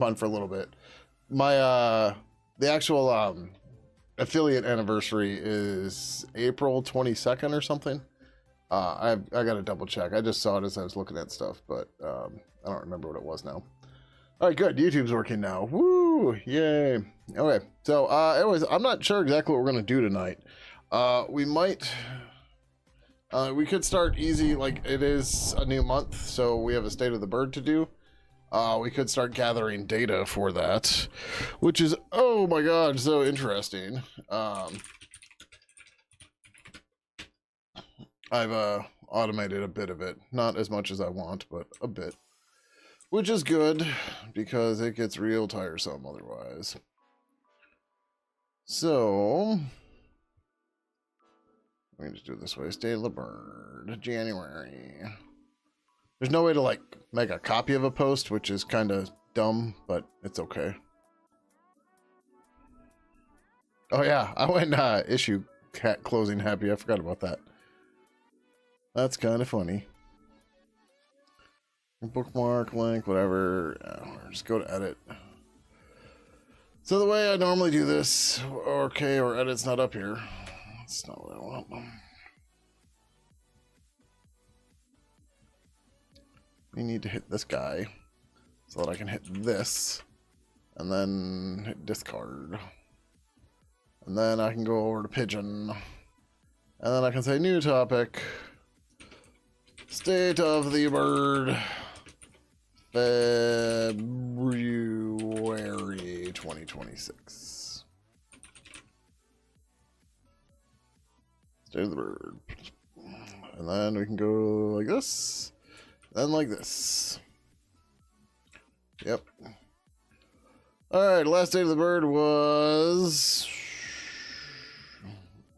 fun for a little bit. My the actual affiliate anniversary is April 22nd or something. I gotta double check. I just saw it as I was looking at stuff, but I don't remember what it was now. All right, good. YouTube's working now. Woo! Yay! Okay, so anyways, I'm not sure exactly what we're gonna do tonight. We might. We could start easy, like it is a new month, so we have a State of the Bird to do. We could start gathering data for that, which is, oh my god, so interesting. I've automated a bit of it. Not as much as I want, but a bit. Which is good, because it gets real tiresome otherwise. So, we can just do it this way. State of the Bird, January. There's no way to, like, make a copy of a post, which is kind of dumb, but it's okay. Oh yeah, I went issue closing happy. I forgot about that. That's kind of funny. Bookmark, link, whatever. Just go to edit. So the way I normally do this, okay, or edit's not up here. That's not what I want. We need to hit this guy so that I can hit this and then hit discard. And then I can go over to Pidgin. And then I can say new topic. State of the Bird. February 2026. State of the Bird. And then we can go like this. Then like this. Yep. Alright, last State of the Bird was...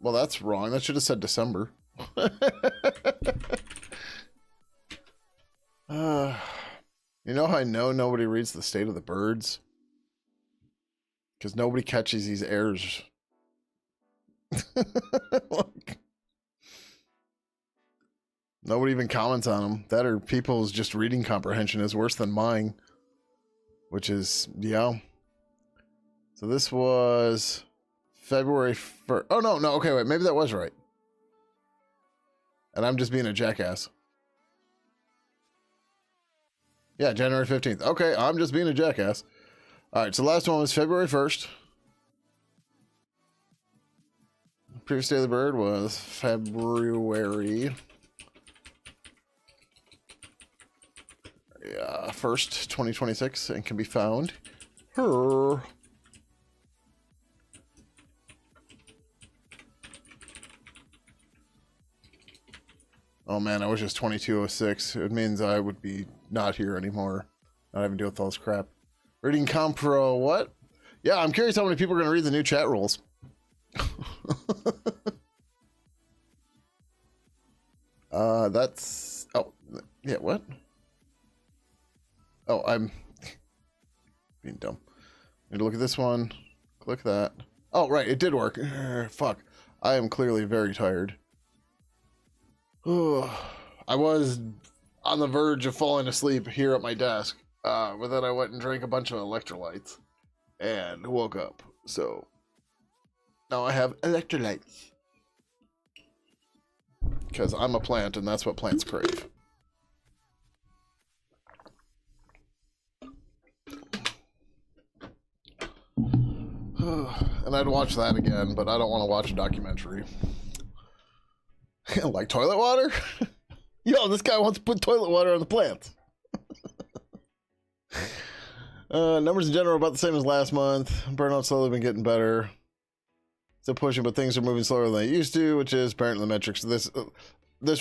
Well, that's wrong. That should have said December. You know how I know nobody reads the State of the Birds? Because nobody catches these errors. Like, nobody even comments on them. That or people's just reading comprehension is worse than mine. Which is, yeah. So this was February 1st. Oh, no, okay, wait. Maybe that was right. And I'm just being a jackass. Yeah, January 15th. Okay, I'm just being a jackass. All right, so the last one was February 1st. Previous Day of the Bird was February 1st, 2026, and can be found here. Oh man, I wish it was 2206. It means I would be not here anymore. Not having to deal with all this crap. Reading Compro, what? Yeah, I'm curious how many people are going to read the new chat rules. That's... Oh, yeah, what? Oh, I'm being dumb. Need to look at this one. Click that. Oh, right, it did work. Fuck. I am clearly very tired. I was on the verge of falling asleep here at my desk, but then I went and drank a bunch of electrolytes and woke up. So now I have electrolytes because I'm a plant and that's what plants crave. And I'd watch that again, but I don't want to watch a documentary. Like toilet water? Yo, this guy wants to put toilet water on the plants. Numbers in general are about the same as last month. Burnout's slowly been getting better. Still pushing, but things are moving slower than they used to, which is apparent in the metrics. This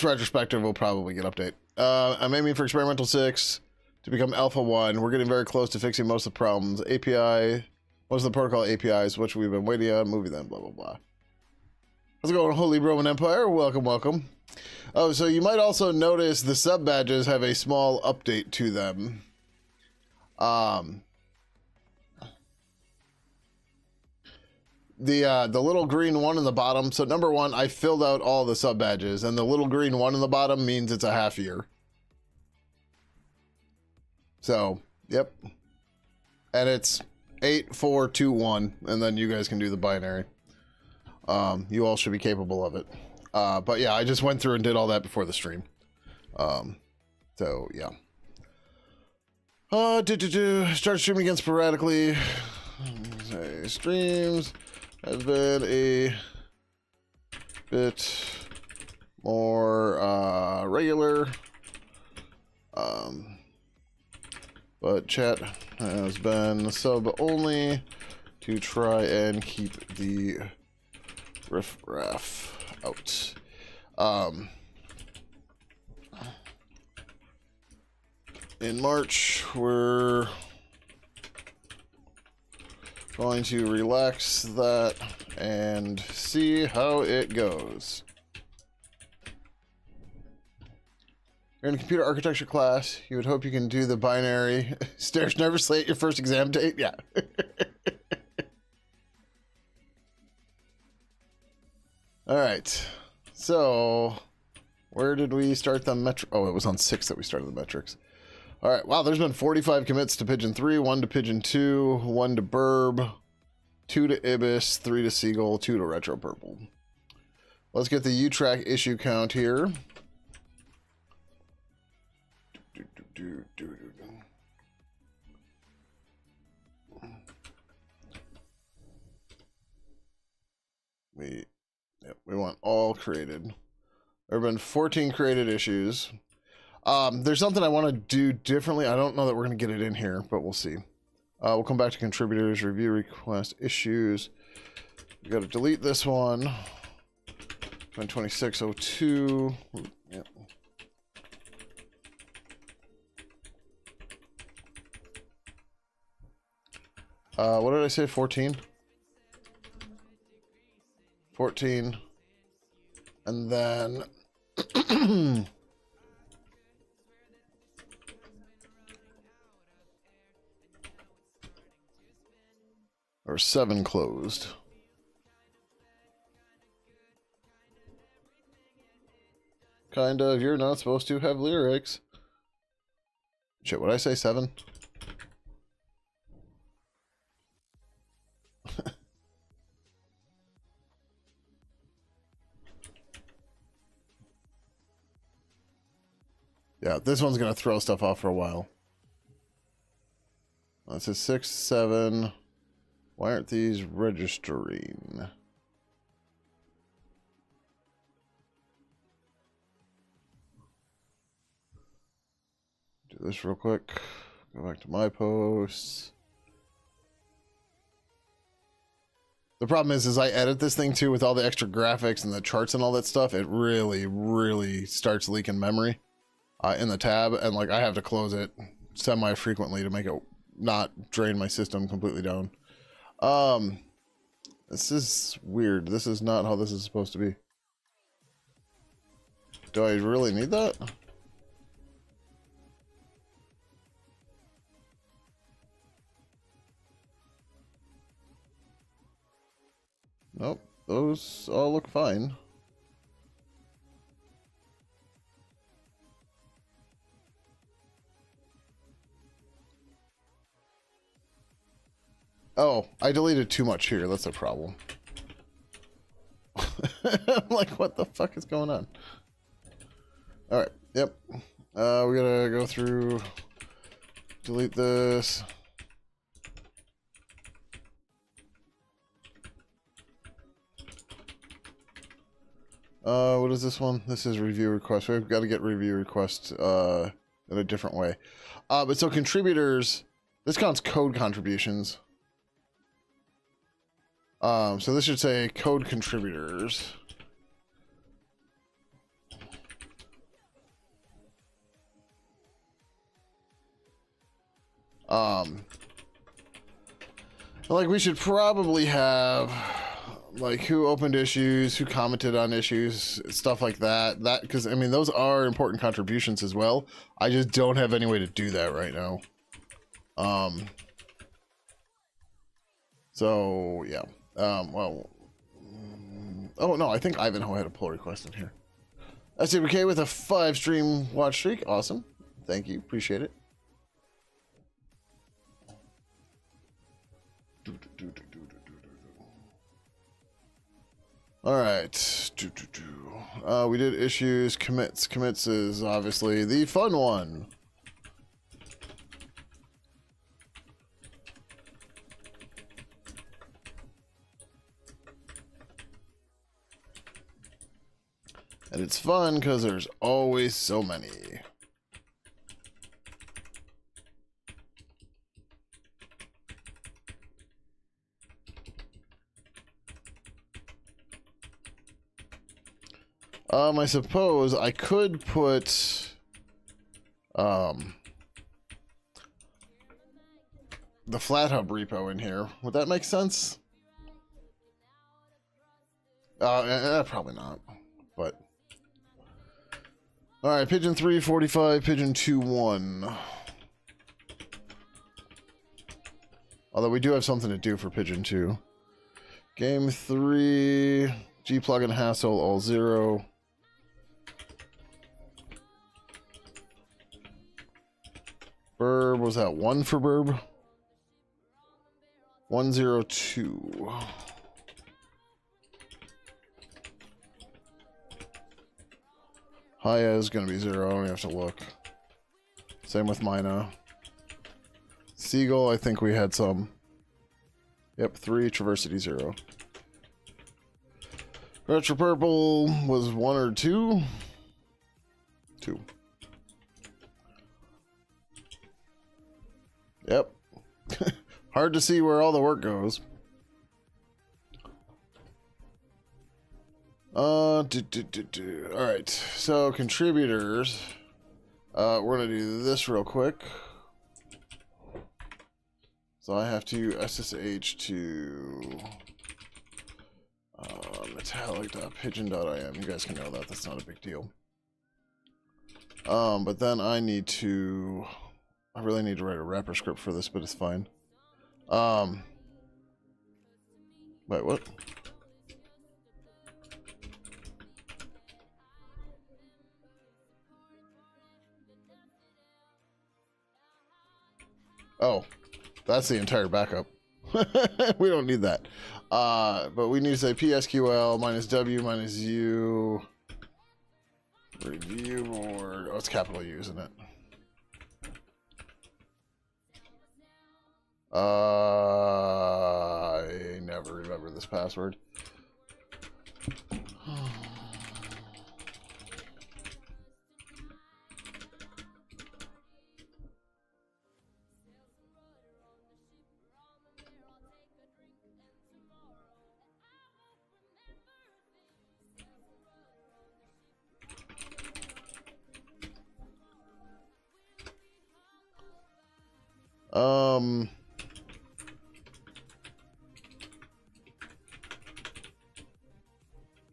retrospective will probably get update. I'm aiming for experimental 6 to become alpha 1. We're getting very close to fixing most of the problems. API, most of the protocol APIs, which we've been waiting on, moving them, blah, blah, blah. How's it going, Holy Roman Empire? Welcome, welcome. Oh, so you might also notice the sub badges have a small update to them. The little green one in the bottom. So number one, I filled out all the sub badges, and the little green one in the bottom means it's a half year. So, yep. And it's 8421, and then you guys can do the binary. You all should be capable of it. But yeah, I just went through and did all that before the stream. So yeah. Start streaming again sporadically. Streams has been a bit more regular. But chat has been sub only to try and keep the riffraff out. In March, we're going to relax that and see how it goes. You're in a computer architecture class. You would hope you can do the binary. Stairs nervously at your first exam date? Yeah. All right. So, where did we start the metric? Oh, it was on 6 that we started the metrics. All right. Wow, there's been 45 commits to Pidgin 3, 1 to Pidgin 2, 1 to Burb, 2 to Ibis, 3 to Seagull, 2 to Retro Purple. Let's get the U-Track issue count here. We want all created. There have been 14 created issues. There's something I want to do differently. I don't know that we're going to get it in here, but we'll see. We'll come back to contributors, review request, issues. We got to delete this one. 2602. Yep. What did I say? 14? 14. And then or 7 closed. Kind of. You're not supposed to have lyrics. Shit, what did I say? 7? Yeah, this one's gonna throw stuff off for a while. That's a 6, 7. Why aren't these registering? Do this real quick. Go back to my posts. The problem is I edit this thing too with all the extra graphics and the charts and all that stuff. It really, really starts leaking memory in the tab, and like I have to close it semi-frequently to make it not drain my system completely down. This is weird. This is not how this is supposed to be. Do I really need that? Nope, those all look fine. Oh, I deleted too much here. That's a problem. I'm like, what the fuck is going on? All right. Yep. We gotta go through, delete this. What is this one? This is review request. We've got to get review request in a different way. But so contributors, this counts code contributions. So this should say code contributors. Like we should probably have like who opened issues, who commented on issues, stuff like that. That, because I mean those are important contributions as well. I just don't have any way to do that right now. So yeah. Well, oh no, I think Ivanhoe had a pull request in here. SWK with a 5 stream watch streak. Awesome. Thank you. Appreciate it. All right. We did issues, commits. Commits is obviously the fun one. And it's fun because there's always so many. I suppose I could put the FlatHub repo in here. Would that make sense? Probably not, but all right. Pidgin 345, Pidgin 2-1. Although we do have something to do for Pidgin 2. Game 3, G plugin hassle all 0. Burb, was that 1 for Burb? 102. Haya is going to be 0. I don't have to look. Same with Mina. Seagull, I think we had some. Yep, 3. Traversity 0. Retro Purple was 1 or 2? 2. Yep. Hard to see where all the work goes. Alright, so contributors. We're gonna do this real quick. So I have to SSH to metallic.pidgin.im. You guys can know that, that's not a big deal. But then I really need to write a wrapper script for this, but it's fine. Wait, what? Oh, that's the entire backup. We don't need that. But we need to say PSQL -W -U review board. Oh, it's capital U, isn't it? I never remember this password.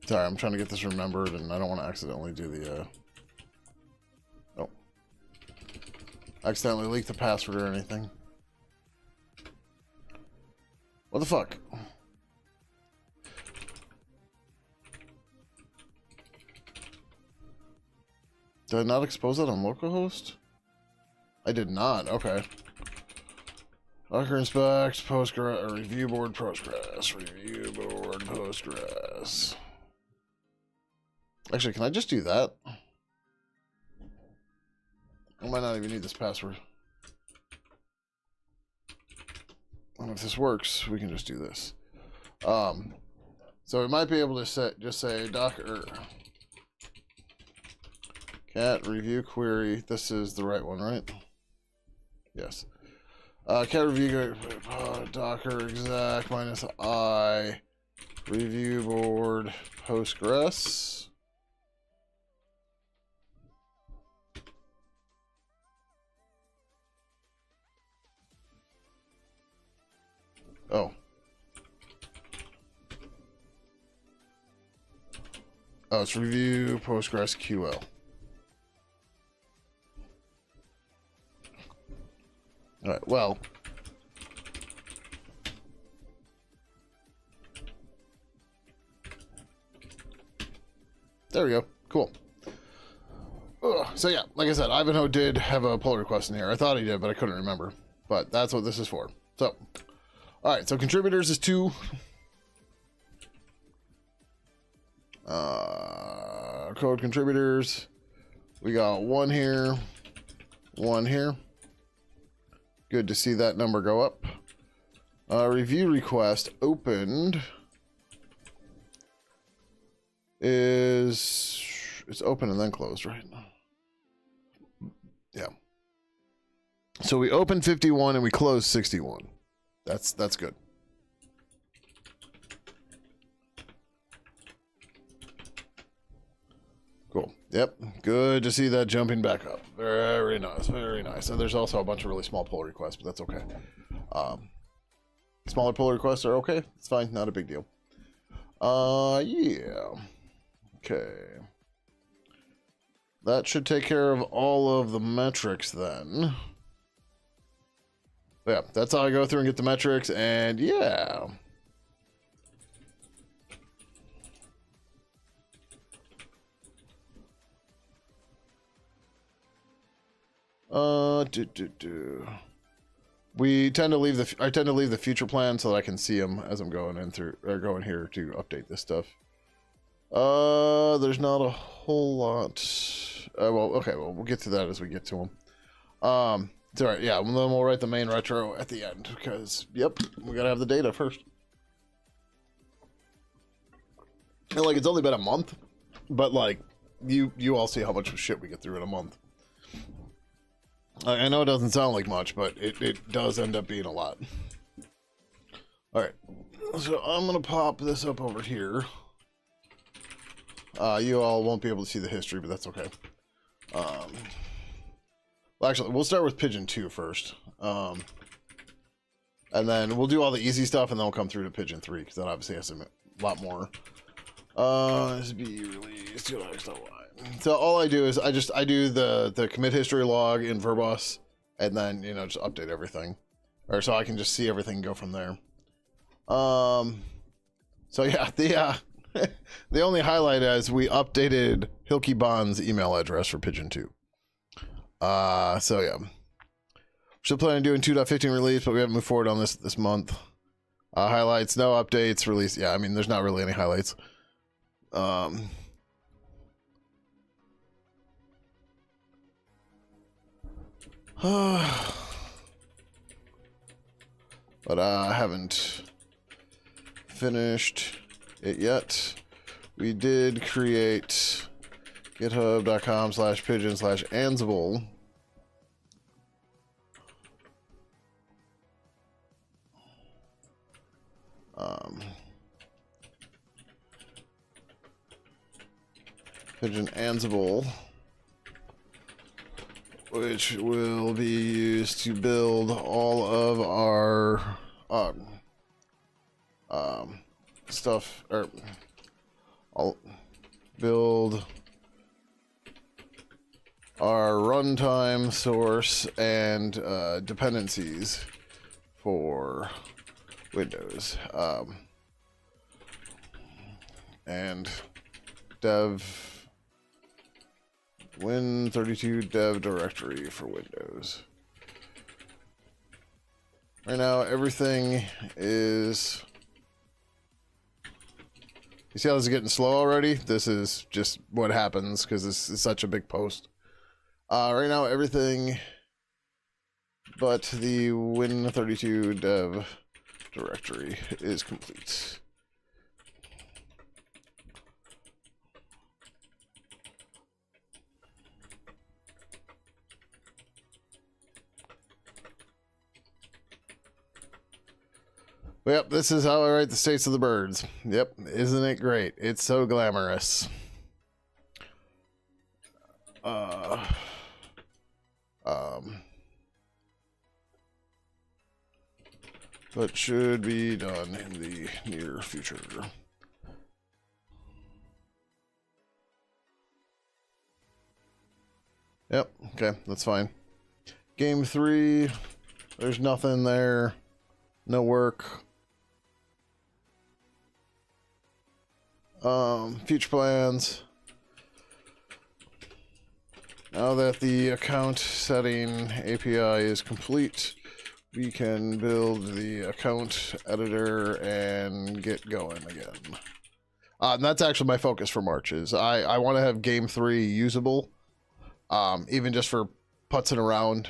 Sorry, I'm trying to get this remembered, and I don't want to accidentally do the, oh. Accidentally leak the password or anything. What the fuck? Did I not expose that on localhost? I did not, okay. Docker inspect, Postgres, review board, Postgres, review board, Postgres. Actually, can I just do that? I might not even need this password. And if this works, we can just do this. So we might be able to just say Docker cat review query. This is the right one, right? Yes. Cat review Docker exec -I review board Postgres. Oh. Oh, it's review PostgreSQL. All right, well. There we go. Cool. Ugh. So yeah, like I said, Ivanhoe did have a pull request in here. I thought he did, but I couldn't remember. But that's what this is for. So, All right, so contributors is 2. Code contributors. We got 1 here, 1 here. Good to see that number go up. Review request opened is, it's open and then closed, right? Yeah. So we opened 51 and we closed 61. That's good. Cool. Yep. Good to see that jumping back up. Very nice. Very nice. And there's also a bunch of really small pull requests, but that's okay. Smaller pull requests are okay. It's fine. Not a big deal. Yeah. Okay. That should take care of all of the metrics then. Yeah, that's how I go through and get the metrics, and yeah. We tend to leave the, I tend to leave the future plan so that I can see them as I'm going in through, or going here to update this stuff. There's not a whole lot. Well, okay, well, we'll get to that as we get to them. It's all right, yeah, then we'll write the main retro at the end, because, yep, we gotta have the data first. And, like, it's only been a month, but, like, you all see how much shit we get through in a month. I know it doesn't sound like much, but it does end up being a lot. Alright, so I'm gonna pop this up over here. You all won't be able to see the history, but that's okay. Well, actually, we'll start with Pidgin 2 first. And then we'll do all the easy stuff, and then we'll come through to Pidgin 3, because that obviously has a lot more. This be released. So all I do is I do the commit history log in Verbos, and then, you know, just update everything. Or so I can just see everything go from there. So yeah, the only highlight is we updated Hilky Bond's email address for Pidgin 2. So yeah. We're still planning on doing 2.15 release, but we haven't moved forward on this month. Highlights, no updates, release. Yeah, I mean, there's not really any highlights. But I haven't finished it yet. We did create github.com/pigeon/ansible. Pidgin Ansible, which will be used to build all of our stuff, or I'll build our runtime source and dependencies for Windows, and dev Win32 dev directory for Windows. Right now, everything is... You see how this is getting slow already? This is just what happens because this is such a big post. Right now, everything but the Win32 dev directory is complete. Yep, this is how I write the states of the birds. Yep, isn't it great? It's so glamorous. But should be done in the near future. Yep, okay, that's fine. Game 3, there's nothing there. No work. Future plans. Now that the account setting API is complete, we can build the account editor and get going again. And that's actually my focus for March is I want to have game 3 usable, even just for putzing around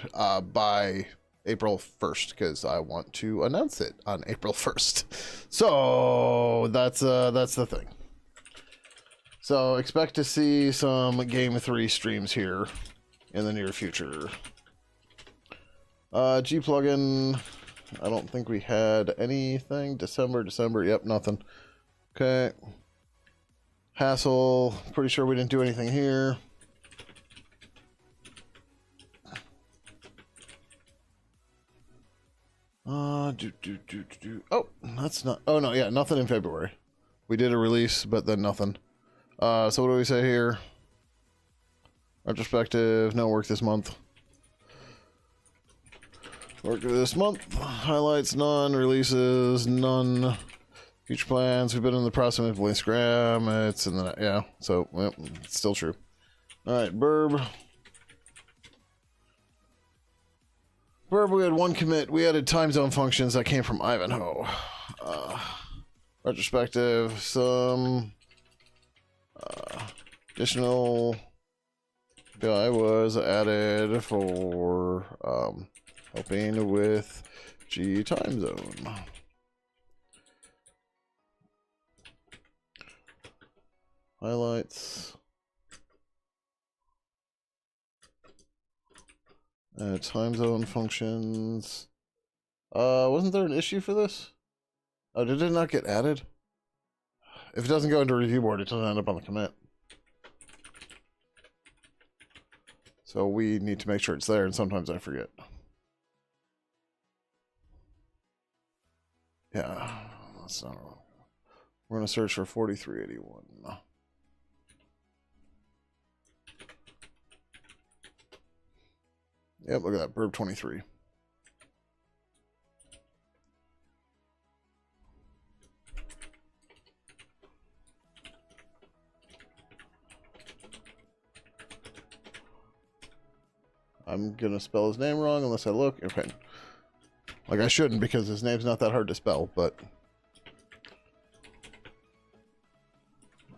by April 1st, because I want to announce it on April 1st. So that's the thing. So expect to see some game 3 streams here in the near future. G plugin, I don't think we had anything. December, yep, nothing. Okay. Hassle, pretty sure we didn't do anything here. Oh, that's not, oh no, yeah, nothing in February. We did a release, but then nothing. So what do we say here? Retrospective, no work this month. Work this month. Highlights, none. Releases, none. Future plans, we've been in the process of Instagram. It's in the, yeah, so, well, it's still true. Alright, Burb. Burb, we had one commit. We added time zone functions that came from Ivanhoe. Retrospective, some additional guy was added for helping with G time zone. Highlights. Time zone functions. Wasn't there an issue for this? Oh, did it not get added? If it doesn't go into review board, it doesn't end up on the commit. So we need to make sure it's there, and sometimes I forget. Yeah, that's not wrong. We're going to search for 4381. Yep, look at that, Burb 23. I'm going to spell his name wrong unless I look. Okay. Like I shouldn't because his name's not that hard to spell, but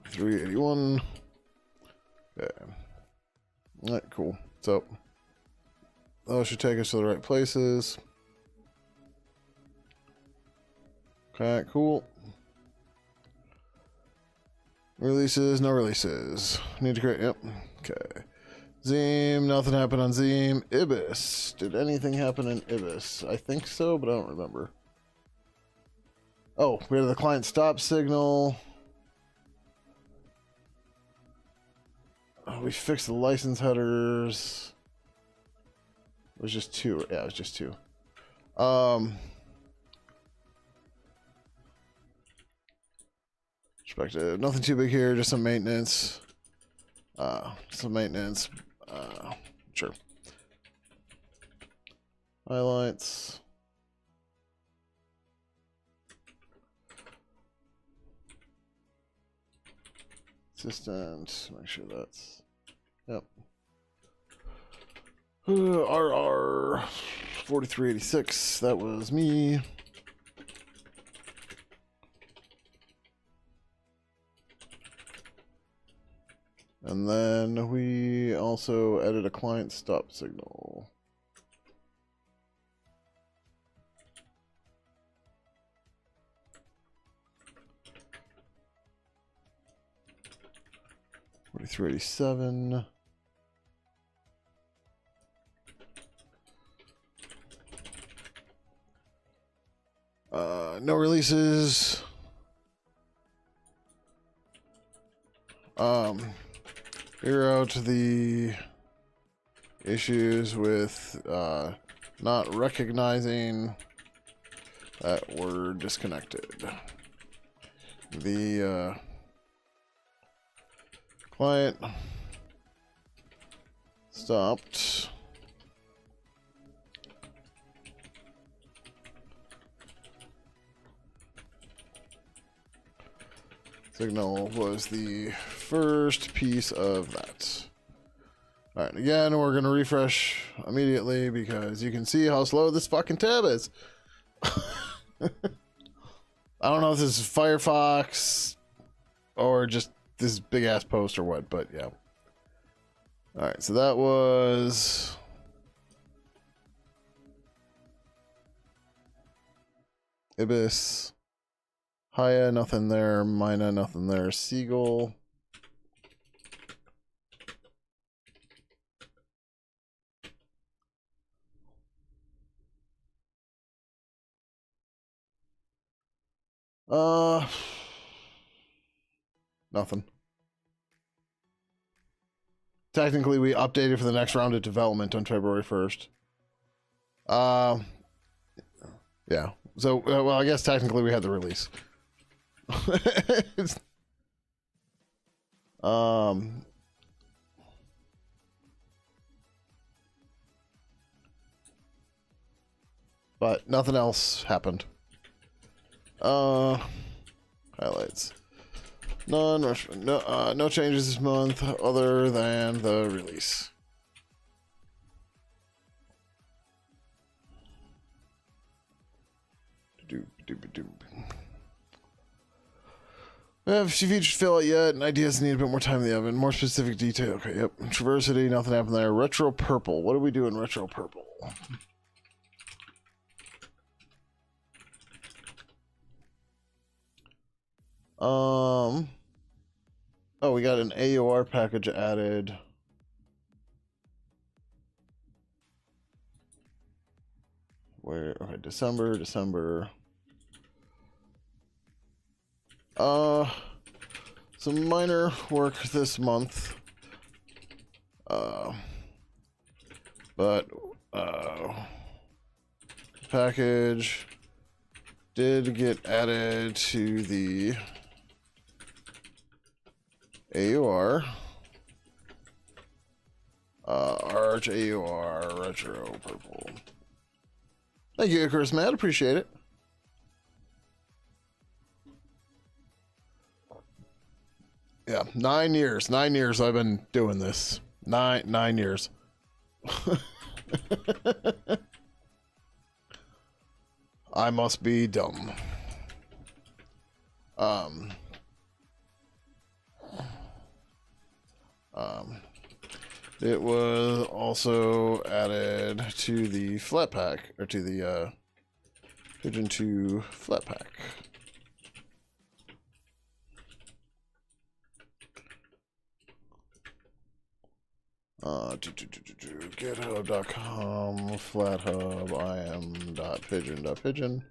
381. Yeah. Alright, cool. So those should take us to the right places. Okay, cool. Releases, no releases. Need to create, yep. Okay. Zeem, nothing happened on Zeem. Ibis. Did anything happen in Ibis? I think so, but I don't remember. Oh, we had the client stop signal. Oh, we fixed the license headers. It was just 2. Yeah, it was just 2. Perspective. Nothing too big here, just some maintenance. Sure. Highlights. Assistant. Make sure that's. Yep. RR 4386. That was me. And then we also added a client stop signal. $43.87. No releases. Figure out the issues with not recognizing that we're disconnected. The client stopped. Signal was the first piece of that. All right, again, we're gonna refresh immediately because you can see how slow this fucking tab is. I don't know if this is Firefox or just this big ass post or what, but yeah. All right, so that was Ibis, Haya, nothing there. Mina, nothing there. Seagull. Nothing. Technically, we updated for the next round of development on February 1st. Yeah. So, well, I guess technically we had the release. But nothing else happened. Highlights. None. No changes this month other than the release. We have features fill out yet, and ideas need a bit more time in the oven. More specific detail. Okay, yep. Traversity, nothing happened there. Retro purple. What do we do in retro purple? Oh, we got an AOR package added. Where? Okay, December. Some minor work this month. But package did get added to the AUR. Arch AUR Retro Purple. Thank you, Chris Matt. Appreciate it. Yeah, 9 years. 9 years I've been doing this. Nine years. I must be dumb. It was also added to the flat pack, or to the Pidgin 2 flat pack. GitHub.com /flathub im.pidgin.pidgin.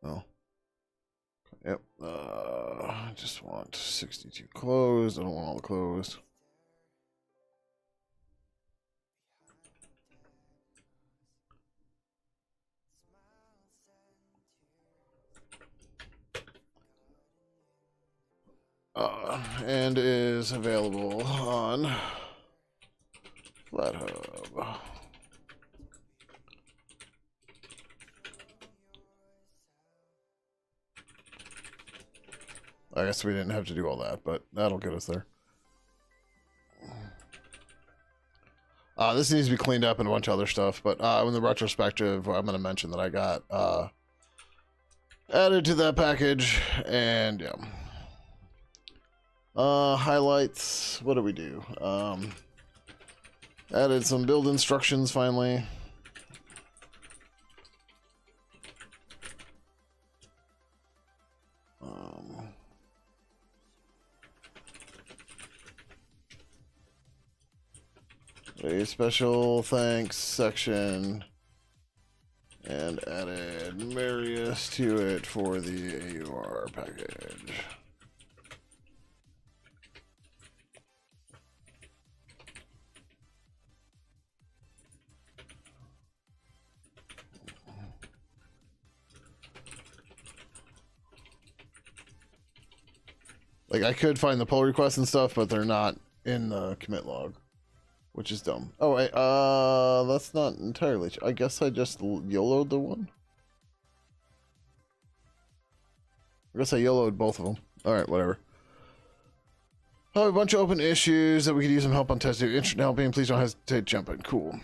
Oh. Yep. I just want 62 closed. I don't want all the closed. And is available on FlatHub. I guess we didn't have to do all that, but that'll get us there. This needs to be cleaned up and a bunch of other stuff, but in the retrospective, I'm going to mention that I got added to that package, and yeah. Highlights, what do we do? Added some build instructions finally. A special thanks section, and added Marius to it for the AUR package. Like, I could find the pull requests and stuff, but they're not in the commit log, which is dumb. Oh, wait, that's not entirely true. I guess I just YOLO'd the one. I guess I YOLO'd both of them. Alright, whatever. Oh, a bunch of open issues that we could use some help on testing. Interested in helping, please don't hesitate to jump in. Cool.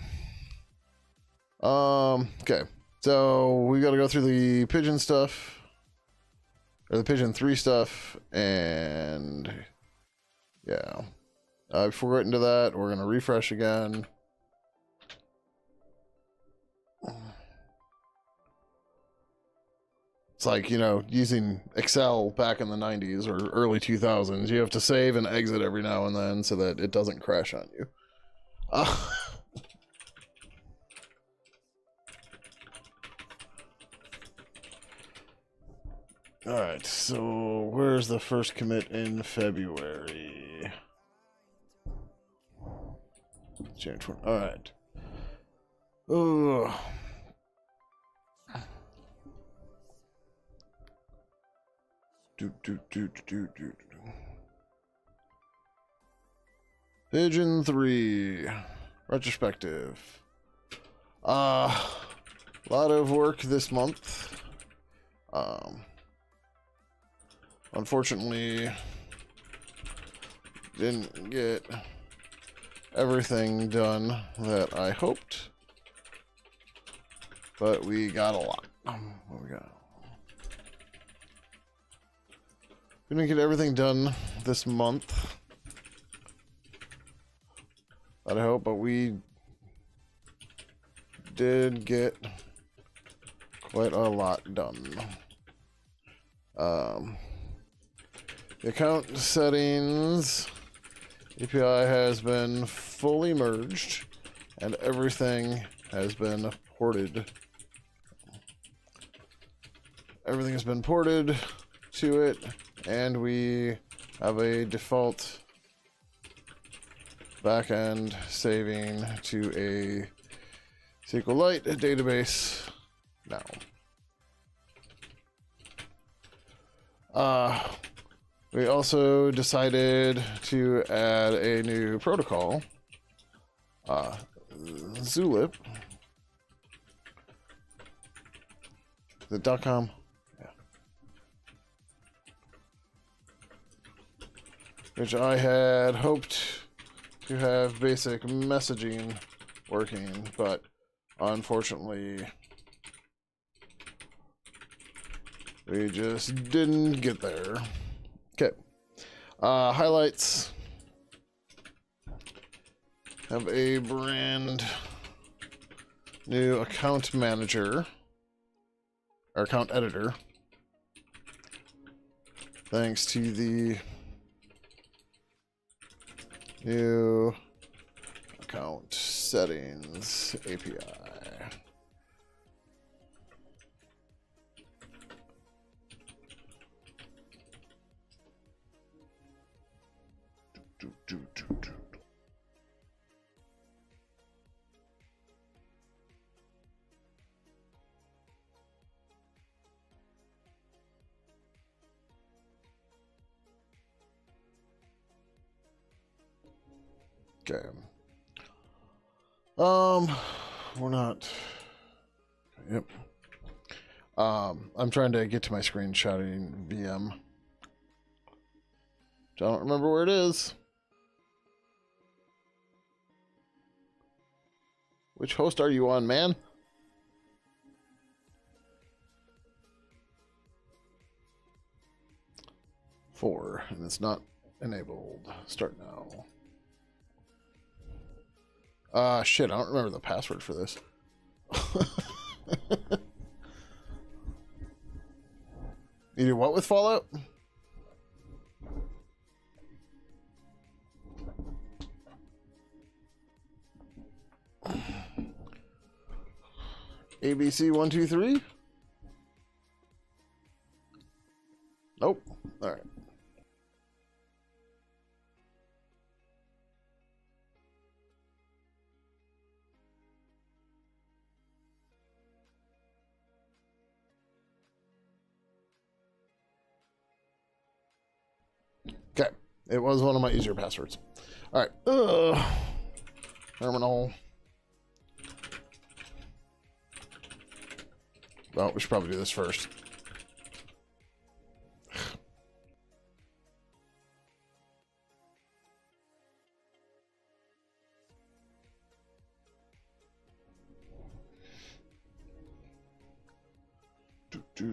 Okay. So we gotta go through the Pidgin stuff. Or the Pidgin 3 stuff. And yeah. Before we get into that, we're gonna refresh again. It's like, you know, using Excel back in the 90s or early 2000s. You have to save and exit every now and then so that it doesn't crash on you. Alright, so where's the first commit in February? January 20. Alright. Oh. Pidgin 3 retrospective. A lot of work this month. Unfortunately, didn't get everything done that I hoped, but we got a lot. What we got? We didn't get everything done this month, I hope, but we did get quite a lot done. The account settings API has been fully merged and everything has been ported. Everything has been ported to it, and we have a default backend saving to a SQLite database now. We also decided to add a new protocol, Zulip. Is it .com? Yeah. Which I had hoped to have basic messaging working, but unfortunately we just didn't get there. Okay. Highlights. Have a brand new account manager, or account editor, thanks to the new account settings API. Okay. We're not. Yep. I'm trying to get to my screenshotting VM. Don't remember where it is. Which host are you on, man? Four, and it's not enabled. Start now. Shit, I don't remember the password for this. You do what with Fallout? ABC123? Nope. All right. Okay. It was one of my easier passwords. All right. Terminal. Well, we should probably do this first. Oh,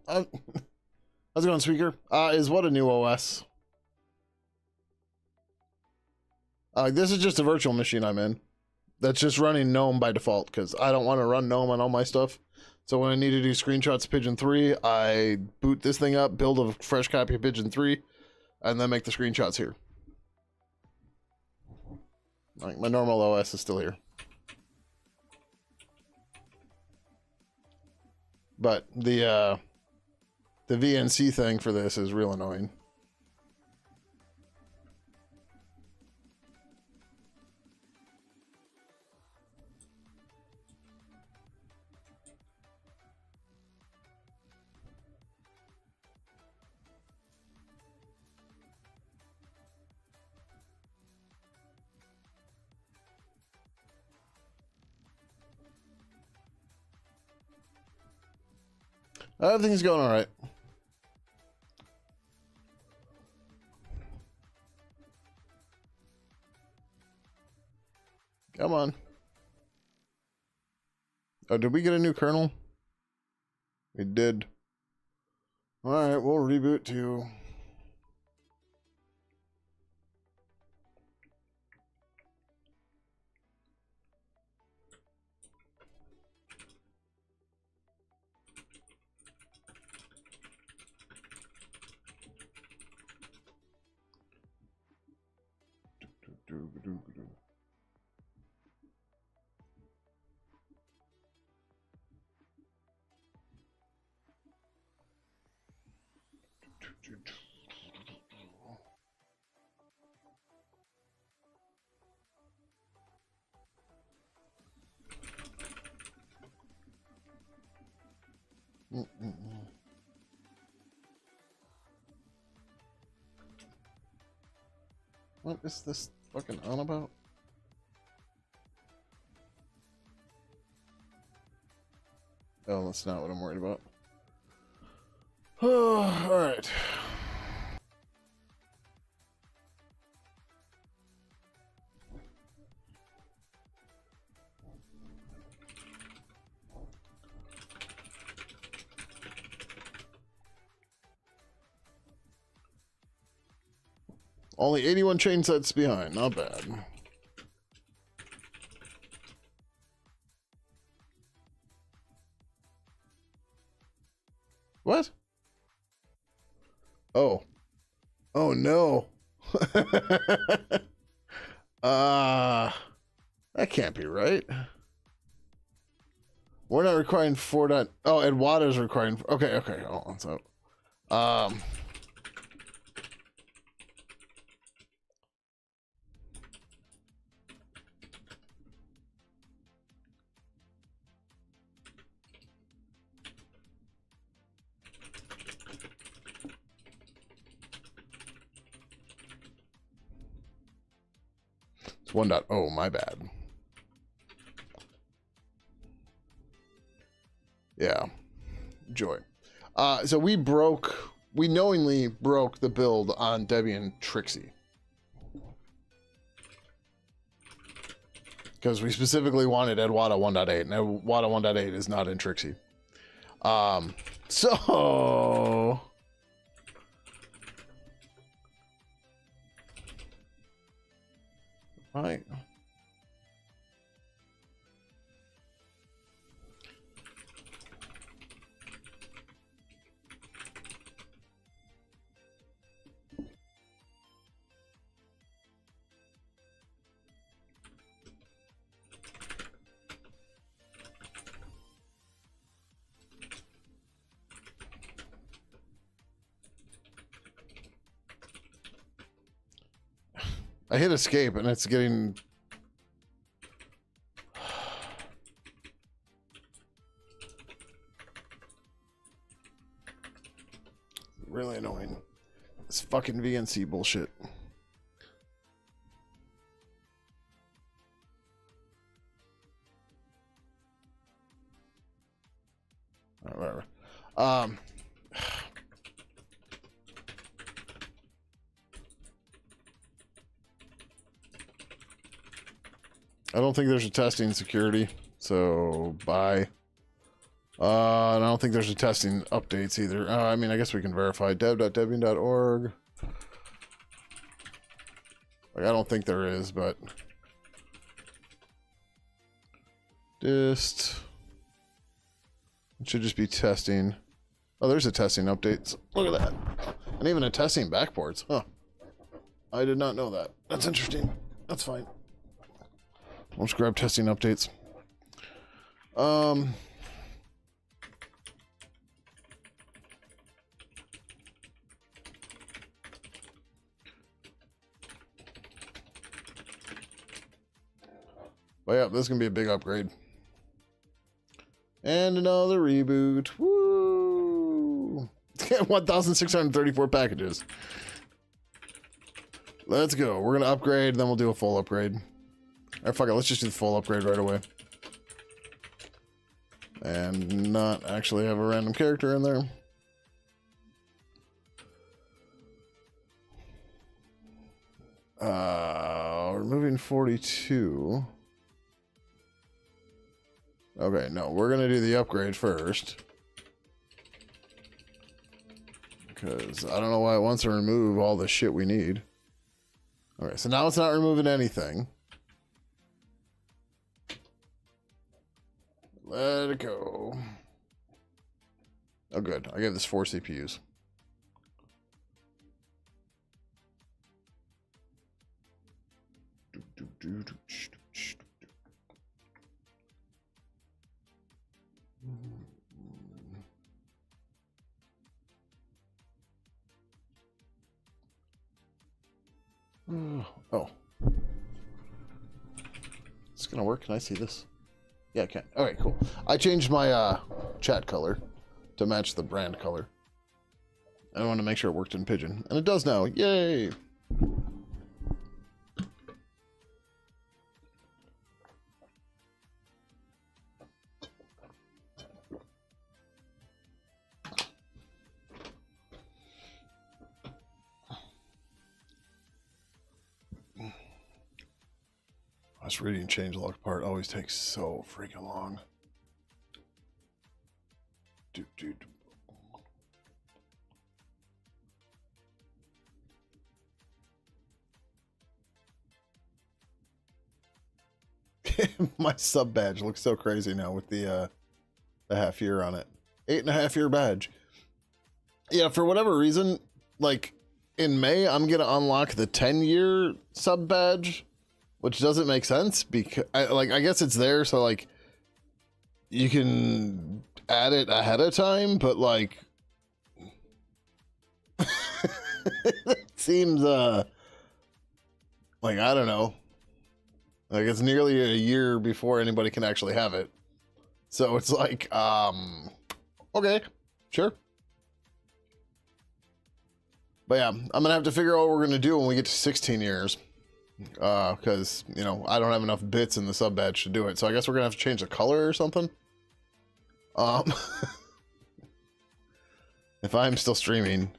how's it going, speaker? Is what a new OS? This is just a virtual machine I'm in. That's just running GNOME by default because I don't want to run GNOME on all my stuff. So when I need to do screenshots of Pidgin 3, I boot this thing up, build a fresh copy of Pidgin 3, and then make the screenshots here. Like my normal OS is still here. But the VNC thing for this is real annoying. Everything's going all right. Come on. Oh, did we get a new kernel? We did. All right, we'll reboot to. What is this fucking on about? Oh, that's not what I'm worried about. Oh, all right. Only 81 chain sets behind. Not bad. What? Oh. Oh no. That can't be right. We're not requiring 4. Oh, Edwada's requiring. Okay, okay. Hold on. So, it's 1.0. My bad. Yeah. Joy. So we knowingly broke the build on Debian Trixie. Because we specifically wanted Edwada 1.8, and Edwada 1.8 is not in Trixie. So... Right. I hit escape and it's getting... really annoying. It's fucking VNC bullshit. I don't think there's a testing security, so bye. And I don't think there's a testing updates either. I mean, I guess we can verify dev.debian.org. Like, I don't think there is, but dist. It should just be testing. Oh, there's a testing updates. Look at that. And even a testing backports. Huh. I did not know that. That's interesting. That's fine. Let's grab testing updates. But yeah, this is going to be a big upgrade. And another reboot. Woo! 1,634 packages. Let's go. We're going to upgrade, then we'll do a full upgrade. Alright, fuck it. Let's just do the full upgrade right away. And not actually have a random character in there. Removing 42. Okay, no, we're gonna do the upgrade first. Because I don't know why it wants to remove all the shit we need. Okay, so now it's not removing anything. Let it go. Oh, good. I gave this 4 CPUs. Oh. It's gonna work. Can I see this? Yeah, I can. Alright, cool. I changed my chat color to match the brand color. I want to make sure it worked in Pidgin. And it does now. Yay! This reading changelog part always takes so freaking long. Dude. My sub badge looks so crazy now with the half year on it. 8.5 year badge. Yeah, for whatever reason, like in May, I'm gonna unlock the 10-year sub badge. Which doesn't make sense because, I guess it's there so, like, you can add it ahead of time, but, like, it seems, like, I don't know. Like, it's nearly a year before anybody can actually have it. So it's like, okay, sure. But yeah, I'm gonna have to figure out what we're gonna do when we get to 16 years. Because, you know, I don't have enough bits in the sub badge to do it. So I guess we're gonna have to change the color or something. If I'm still streaming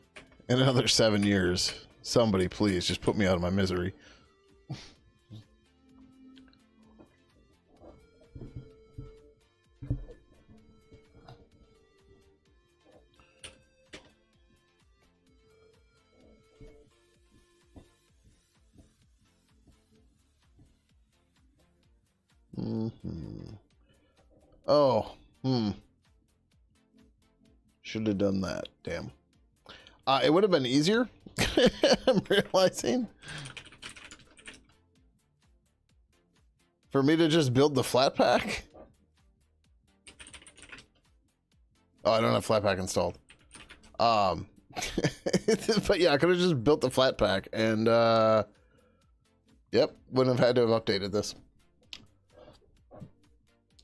in another 7 years, somebody please just put me out of my misery. Oh, should have done that. Damn. It would have been easier. I'm realizing. For me to just build the flat pack. Oh, I don't have flat pack installed. But yeah, I could have just built the flat pack and yep, wouldn't have had to have updated this.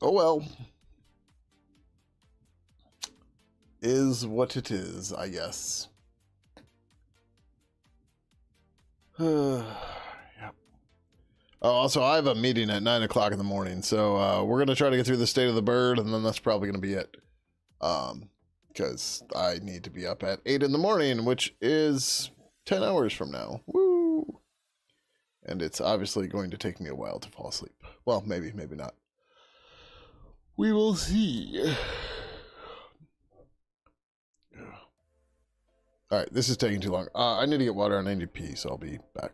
Oh well. Is what it is, I guess. Yep. Oh, also, I have a meeting at 9 o'clock in the morning, so we're going to try to get through the state of the bird, and then that's probably going to be it. Because I need to be up at 8 in the morning, which is 10 hours from now. Woo! And it's obviously going to take me a while to fall asleep. Well, maybe, maybe not. We will see. All right, this is taking too long. I need to get water on 90p, so I'll be back.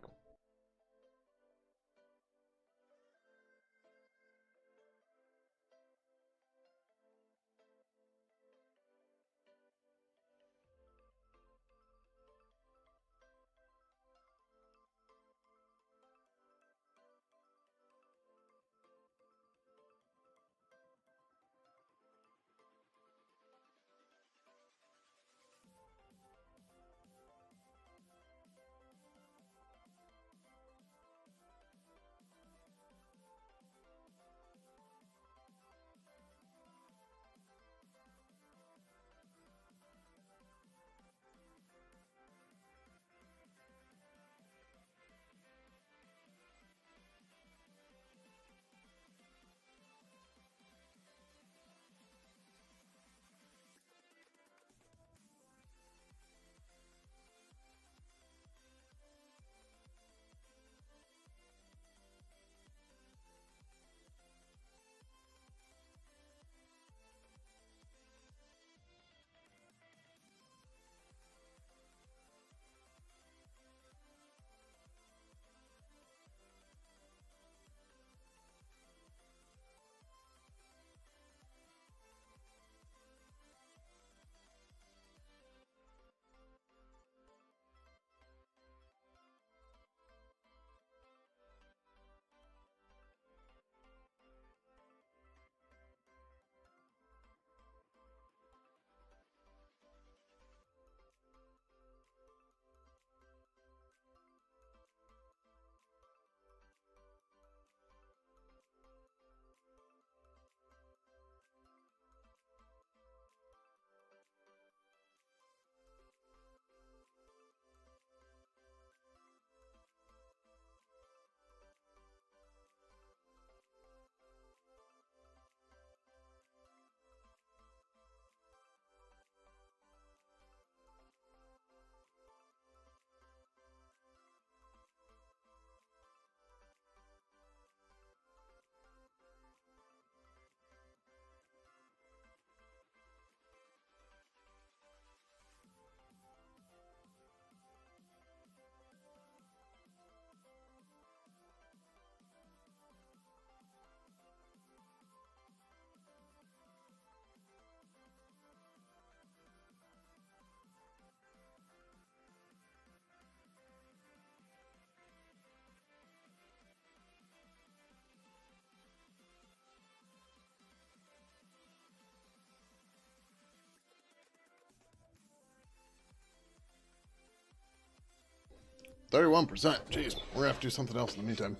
%. Jeez, we're gonna have to do something else in the meantime.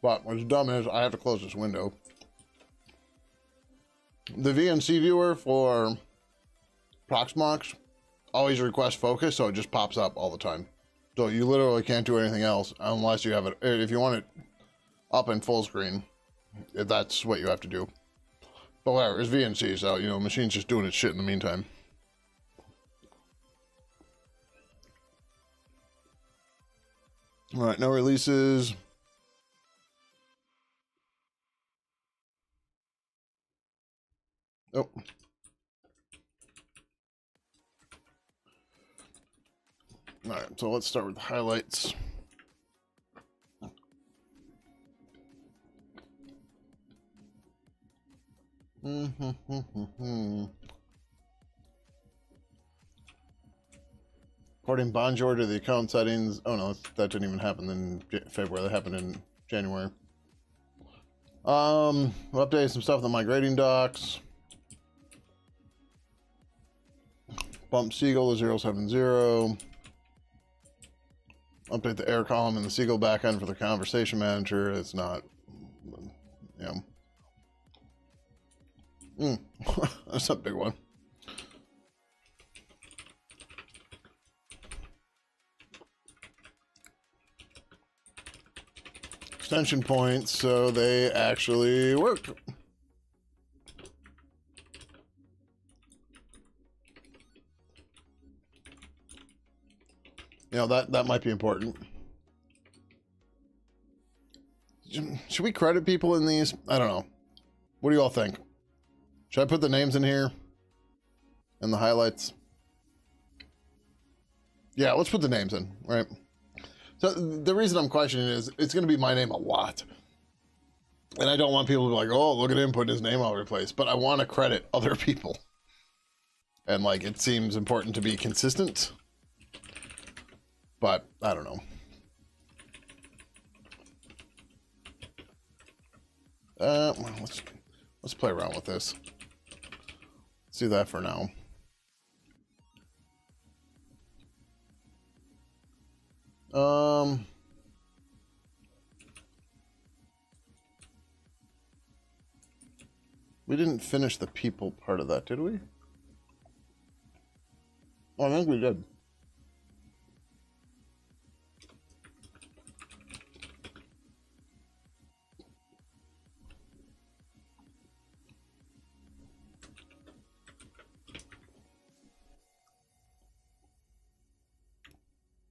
But what's dumb is I have to close this window. The VNC viewer for Proxmox always requests focus, so it just pops up all the time. So you literally can't do anything else unless you have it. If you want it up in full screen, if that's what you have to do. But whatever, it's VNC, so, you know, machine's just doing its shit in the meantime. All right, no releases. Oh. All right, so let's start with the highlights. Porting Bonjour to the account settings. Oh no, that didn't even happen in February. That happened in January. We'll update some stuff in the migrating docs. Bump Siegel to 070. Update the error column in the Siegel backend for the conversation manager. It's not, you know. That's a big one. Extension points, so they actually work. You know, that might be important. Should we credit people in these? I don't know. What do you all think? Should I put the names in here? And the highlights? Yeah, let's put the names in, right? So the reason I'm questioning is it's going to be my name a lot. And I don't want people to be like, oh, look at him putting his name all over the place. But I want to credit other people. And, like, it seems important to be consistent. But, I don't know. Let's play around with this. Let's do that for now. We didn't finish the people part of that, did we? Oh, I think we did.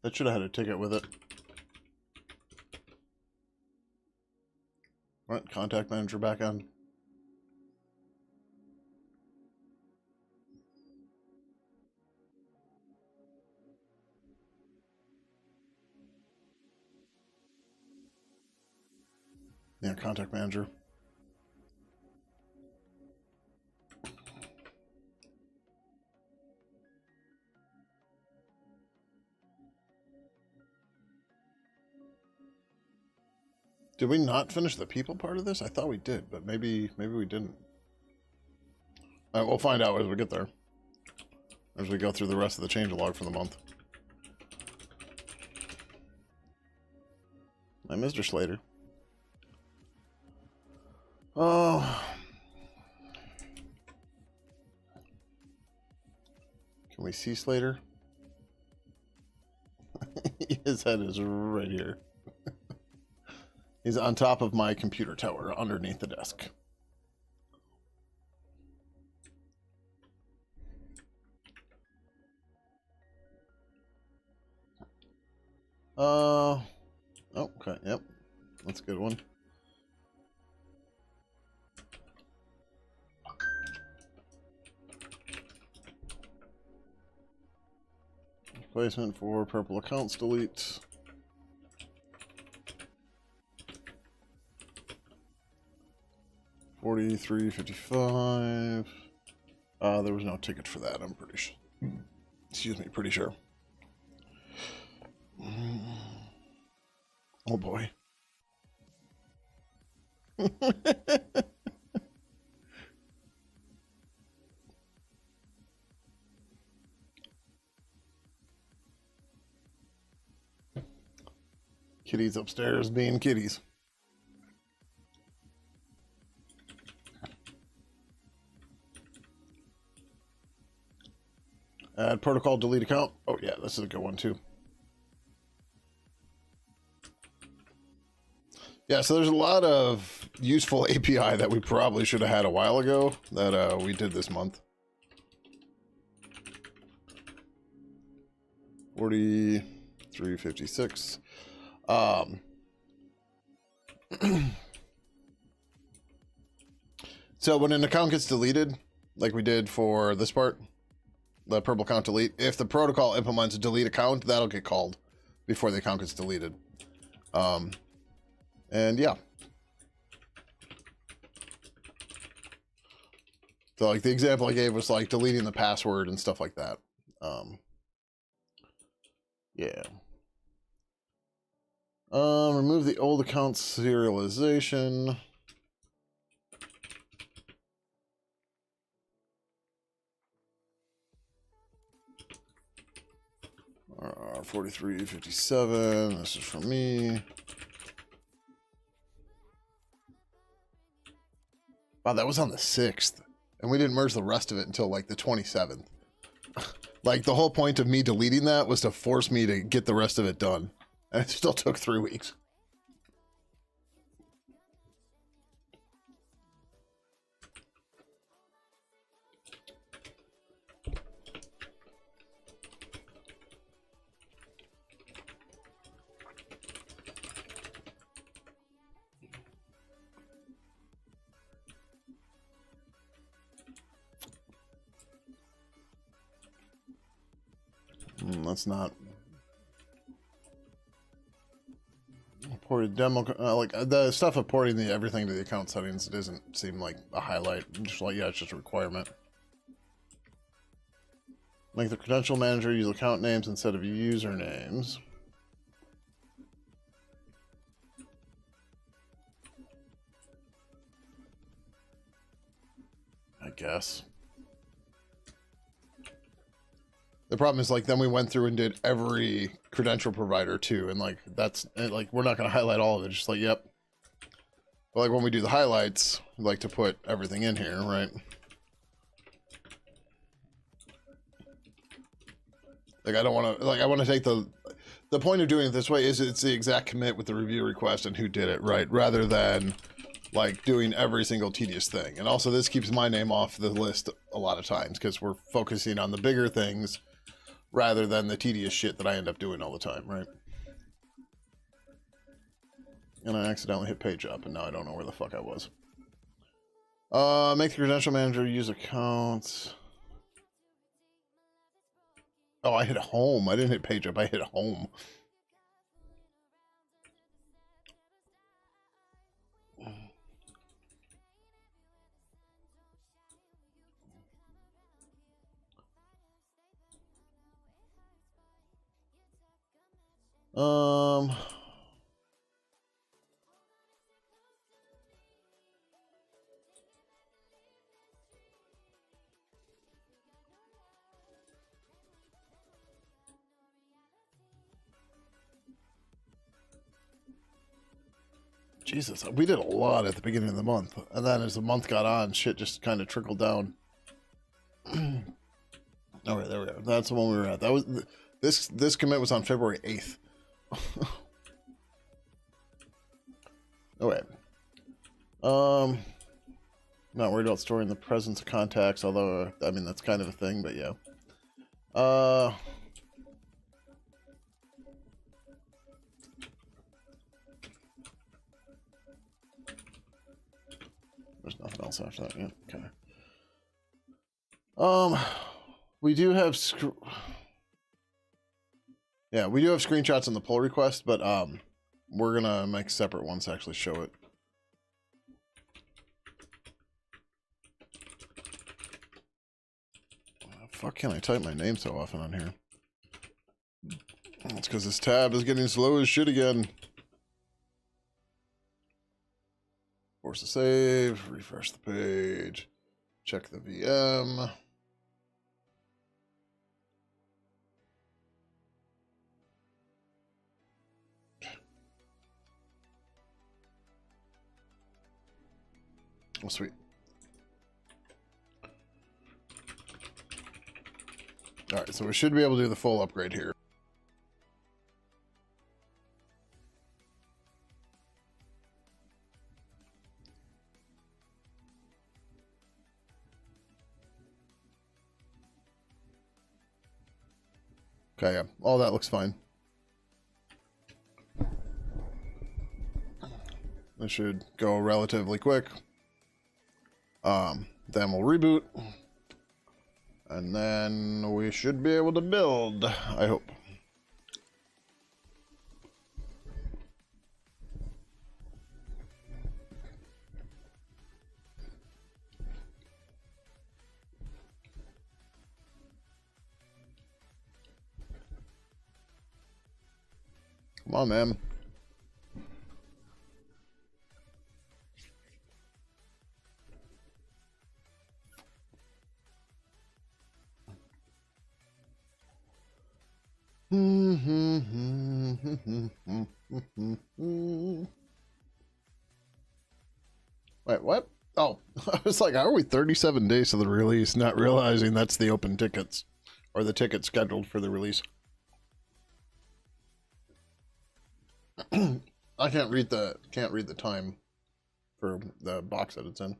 That should have had a ticket with it. Right, contact manager back on. Yeah, contact manager. Did we not finish the people part of this? I thought we did, but maybe we didn't. All right, we'll find out as we get there. As we go through the rest of the changelog for the month. Hi, Mr. Slater. Oh. Can we see Slater? His head is right here. He's on top of my computer tower underneath the desk. Oh, okay, yep. That's a good one. Replacement for purple accounts delete. $43.55. There was no ticket for that, I'm pretty sure. Excuse me, pretty sure. Oh boy. Kitties upstairs being kitties. Add protocol delete account. Oh yeah, this is a good one too. Yeah, so there's a lot of useful API that we probably should have had a while ago that we did this month. 43.56. So when an account gets deleted, like we did for this part, the purple account delete, if the protocol implements a delete account, that'll get called before the account gets deleted. And yeah. So like the example I gave was like deleting the password and stuff like that. Yeah. Remove the old account serialization. 43.57. This is for me. Wow, that was on the 6th. And we didn't merge the rest of it until like the 27th. Like the whole point of me deleting that was to force me to get the rest of it done. And it still took 3 weeks. That's not ported demo. Like the stuff of porting everything to the account settings, it doesn't seem like a highlight. Just like, yeah, it's just a requirement. Make the credential manager use account names instead of usernames. I guess. The problem is, like, then we went through and did every credential provider too, and like that's like we're not going to highlight all of it. Just like, yep. But like when we do the highlights, we like to put everything in here, right? Like I don't want to, like I want to take the point of doing it this way is it's the exact commit with the review request and who did it, right? Rather than like doing every single tedious thing. And also this keeps my name off the list a lot of times because we're focusing on the bigger things rather than the tedious shit that I end up doing all the time, right? And I accidentally hit page up, and now I don't know where the fuck I was. Make the credential manager use accounts. Oh, I hit home. I didn't hit page up. I hit home. Jesus, we did a lot at the beginning of the month, and then as the month got on, shit just kind of trickled down. All right, there we go. That's the one we were at. That was this commit was on February 8th. Okay. Not worried about storing the presence of contacts, although I mean that's kind of a thing, but yeah. There's nothing else after that. Yeah. Okay. We do have we do have screenshots in the pull request, but we're gonna make separate ones to actually show it. Fuck, can I type my name so often on here? It's because this tab is getting slow as shit again. Force a save, refresh the page, check the VM. Oh, sweet. All right, so we should be able to do the full upgrade here. Okay, yeah, all that looks fine. This should go relatively quick. Then we'll reboot. And then we should be able to build, I hope. Come on, man. Wait, what? Oh, I was like, how are we 37 days to the release, not realizing that's the open tickets or the tickets scheduled for the release. I can't read the time for the box that it's in.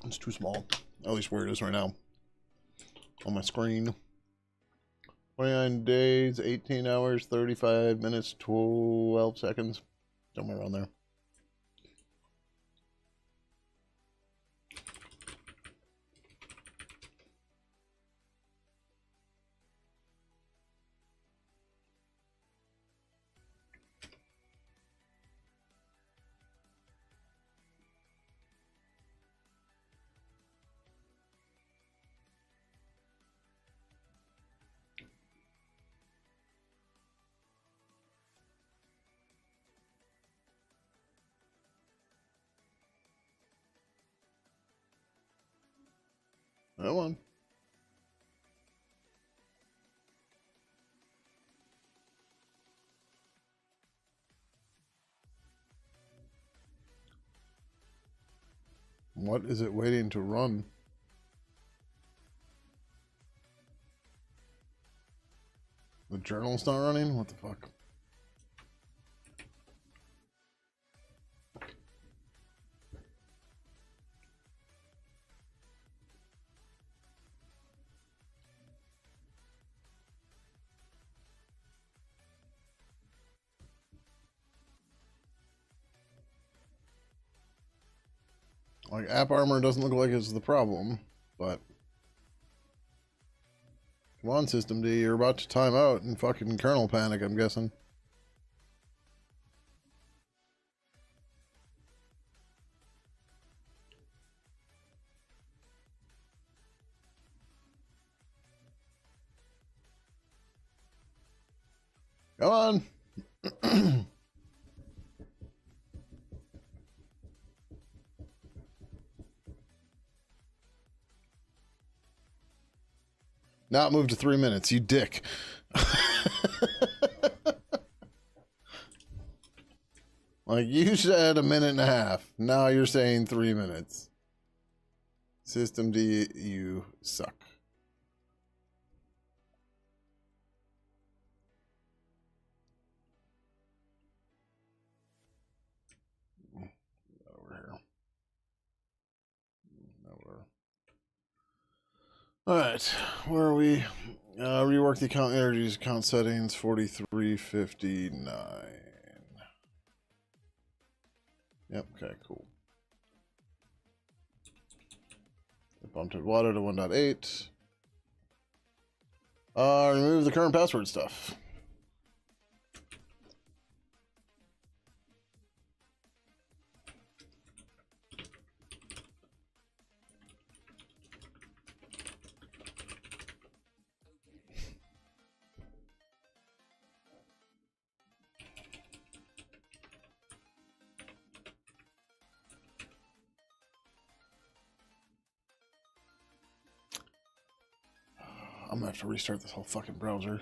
It's too small. At least where it is right now on my screen. 29 days, 18 hours, 35 minutes, 12 seconds. Somewhere around there. Come on. What is it waiting to run? The journal's not running? What the fuck? Like, app armor doesn't look like it's the problem, but... Come on, System D, you're about to time out and fucking kernel panic, I'm guessing. Come on! Now move to 3 minutes, you dick. Like, you said 1.5 minutes. Now you're saying 3 minutes. System D, you suck. Over here. All right, where are we? Rework the account energies, account settings, 4359. Yep, okay, cool. Bumped water to 1.8. Remove the current password stuff. I'm gonna have to restart this whole fucking browser.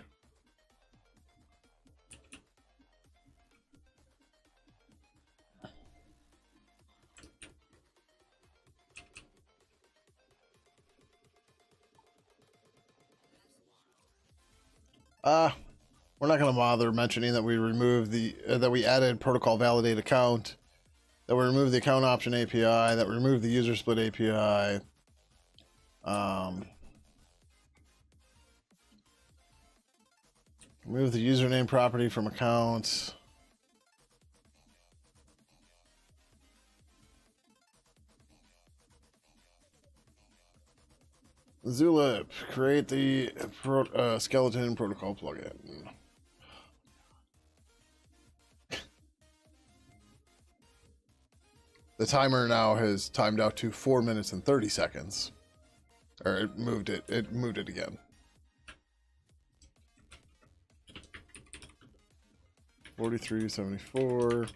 We're not gonna bother mentioning that we removed the that we added protocol validate account, that we removed the account option API, that we removed the user split API. Remove the username property from accounts. Zulip, create the skeleton protocol plugin. The timer now has timed out to 4 minutes and 30 seconds. Or it moved it again. 4374.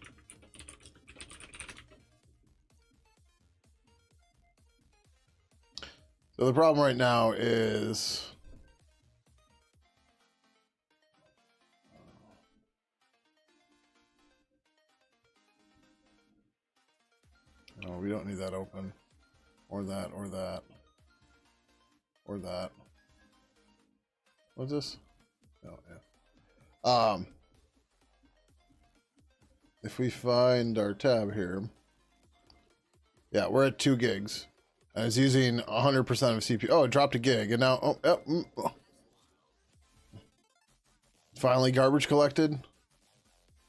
So the problem right now is no, we don't need that open. Or that, or that. Or that. What's this? Oh, yeah. If we find our tab here, yeah, we're at 2 gigs. And it's using 100% of CPU. Oh, it dropped a gig, and now, finally garbage collected.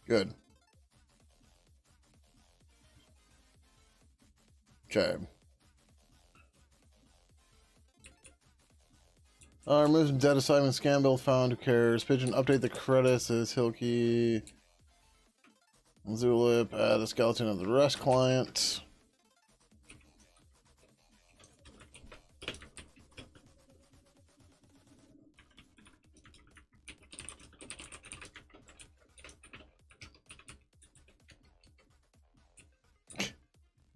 Good. Okay. Remove some dead assignment, scan build found. Who cares? Pidgin, update the credits as Hilky. Zulip, add the skeleton of the REST client.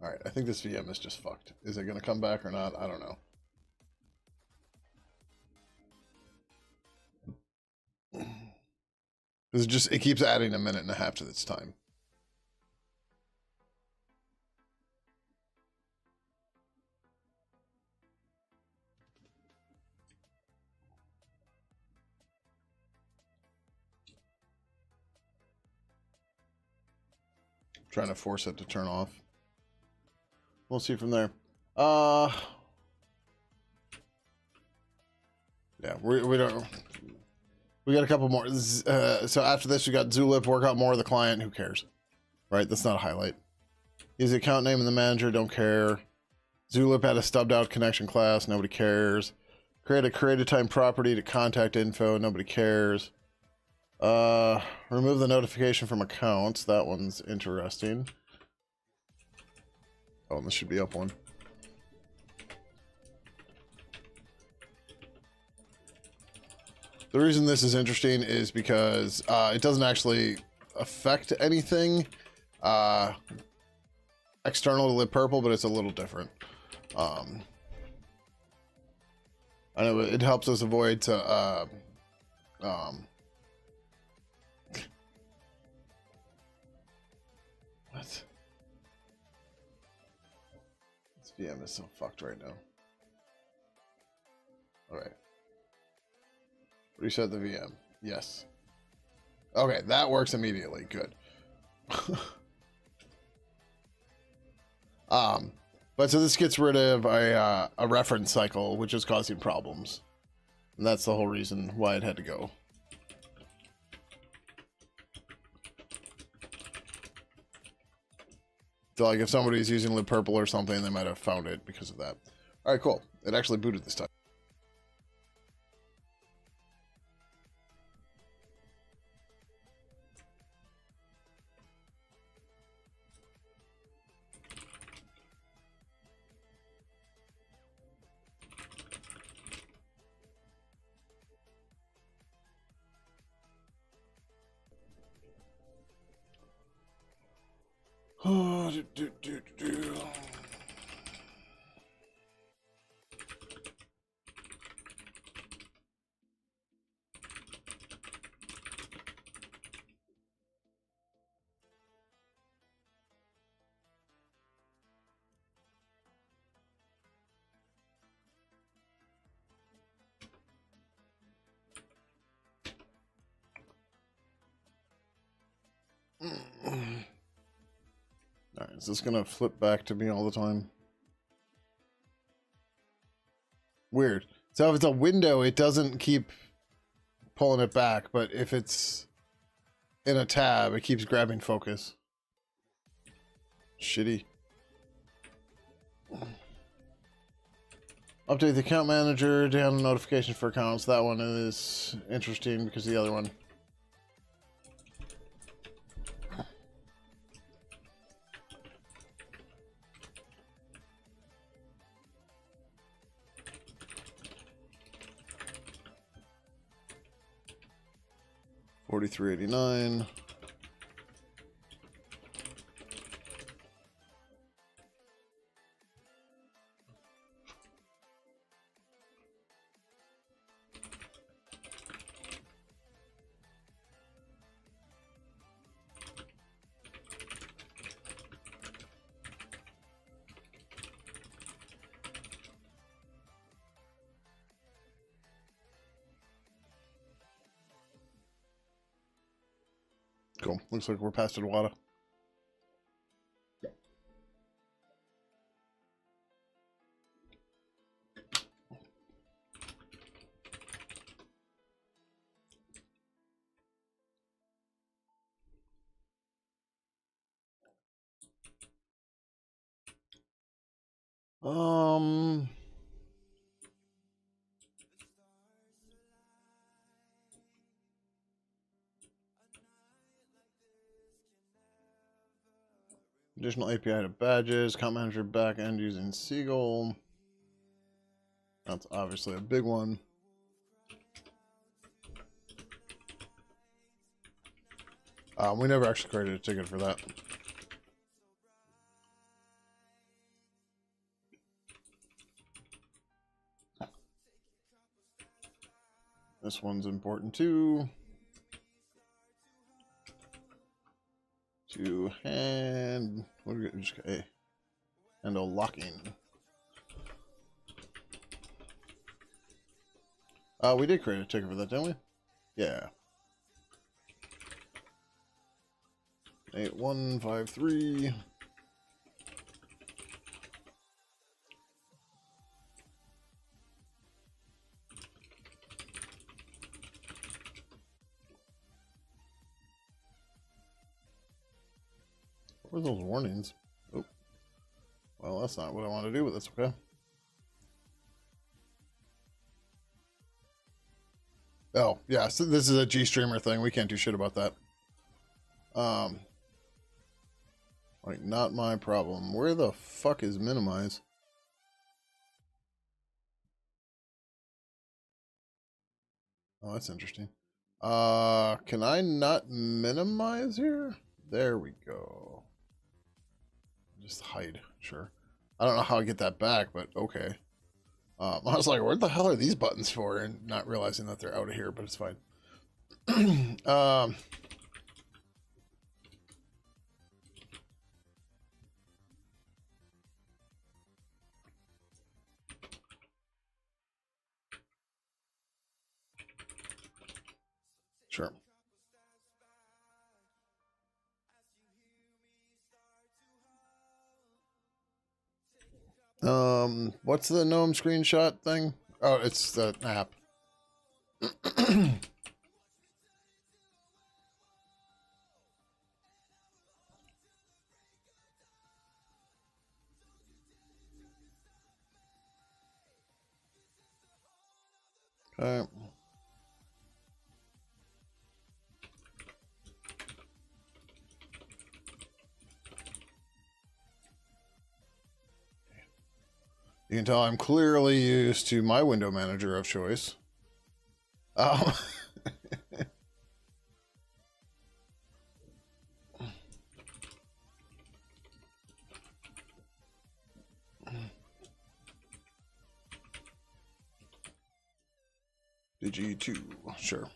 Alright, I think this VM is just fucked. Is it going to come back or not? I don't know. It keeps adding a minute and a half to this time. Trying to force it to turn off. We'll see from there. Yeah, we don't. We got a couple more. So after this, we got Zulip. Work out more of the client. Who cares? Right? That's not a highlight. Use the account name and the manager. Don't care. Zulip had a stubbed out connection class. Nobody cares. Create a created time property to contact info. Nobody cares. Remove the notification from accounts. That one's interesting. Oh, and this should be up one. The reason this is interesting is because it doesn't actually affect anything external to Live Purple, but it's a little different. I know it helps us avoid to what? This VM is so fucked right now. Alright. Reset the VM. Yes. Okay, that works immediately. Good. But so this gets rid of a reference cycle, which is causing problems. And that's the whole reason why it had to go. So like if somebody's using Live Purple or something, they might have found it because of that. All right, cool. It actually booted this time. Oh, Alright, is this gonna flip back to me all the time? Weird. So if it's a window, it doesn't keep pulling it back, but if it's in a tab, it keeps grabbing focus. Shitty. Update the account manager, down notification for accounts. That one is interesting because the other one. $43.89. Cool. Looks like we're past Iwata. Additional API to badges, account manager back end using Seagull. That's obviously a big one. We never actually created a ticket for that. This one's important too. to hand. What do we just okay? Handle locking. We did create a ticket for that, didn't we? Yeah. 8153. What were those warnings? Oh, well, that's not what I want to do, but that's okay. Oh, yeah, so this is a G-Streamer thing. We can't do shit about that. Like, not my problem. Where the fuck is minimize? Oh, that's interesting. Can I not minimize here? There we go. Just hide, sure. I don't know how I get that back, but okay. I was like, what the hell are these buttons for? And not realizing that they're out of here, but it's fine. Sure. What's the GNOME screenshot thing? Oh, it's the app. Okay. You can tell I'm clearly used to my window manager of choice. Digi2, sure.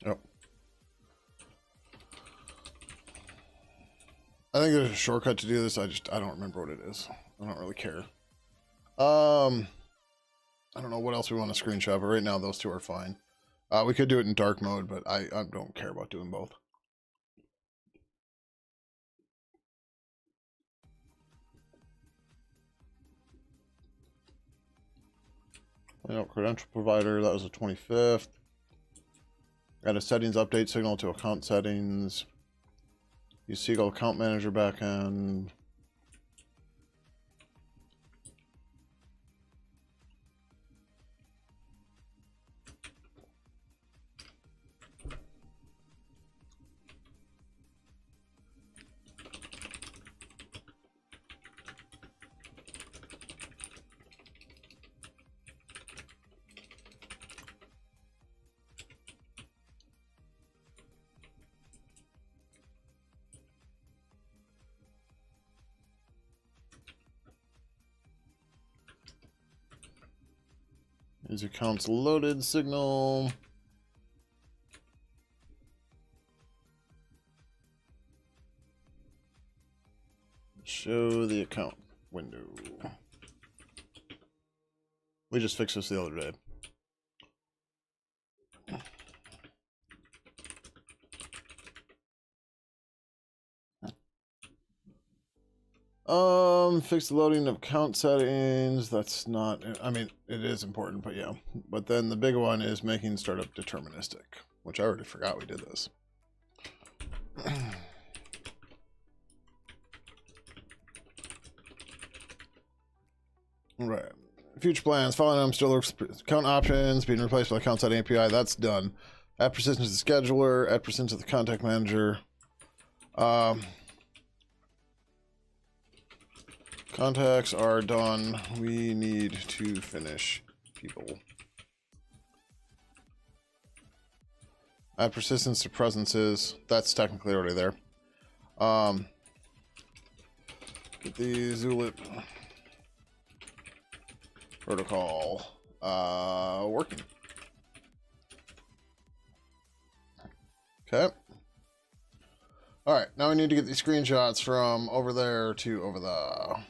Yep. I think there's a shortcut to do this. I don't remember what it is. I don't really care. I don't know what else we want to screenshot, but right now those two are fine. We could do it in dark mode, but I don't care about doing both. Credential provider, that was the 25th. Got a settings update signal to account settings. Use Seagull account manager backend. These accounts loaded signal. Show the account window. We just fixed this the other day. Fix the loading of account settings. That's not, I mean, it is important, but yeah. But then the big one is making startup deterministic, which I already forgot we did this. All right. Future plans. Following them still looks account options being replaced by account setting API. That's done. Add persistence to the scheduler. Add persistence to the contact manager. Contacts are done. We need to finish people. Add persistence to presences. That's technically already there. Get the Zulip protocol working. Okay. All right, now we need to get these screenshots from over there to over there.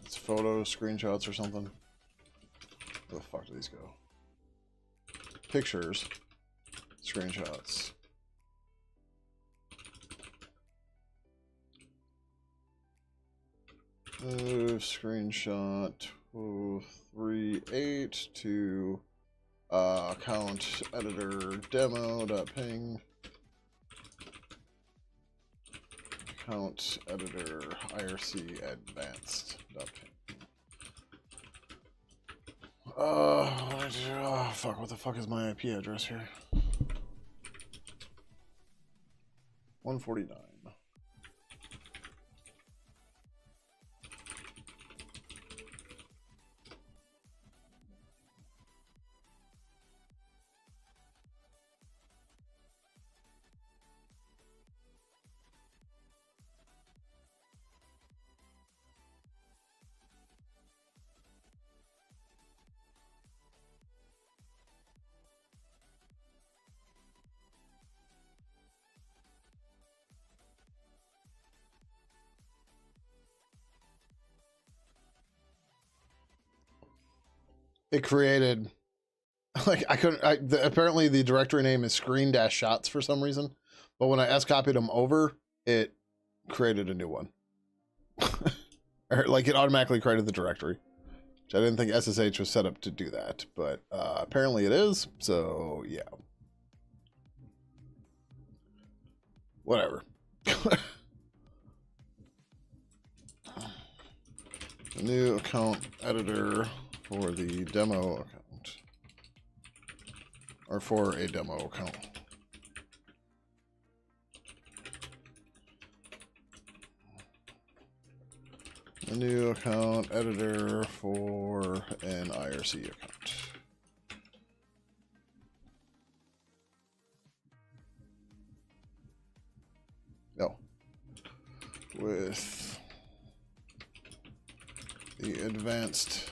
It's photos, screenshots, or something. Where the fuck do these go? Pictures, screenshots. Move screenshot 238 to account editor demo.ping. Account editor IRC advanced.ping. Fuck, what the fuck is my IP address here? 149. It created, like, I couldn't, apparently the directory name is screen-shots for some reason, but when I S-copied them over, it created a new one. Or, like, it automatically created the directory, which I didn't think SSH was set up to do that, but apparently it is, so yeah. Whatever. A new account editor for the demo account, or for a demo account. A new account editor for an IRC account. No. With the advanced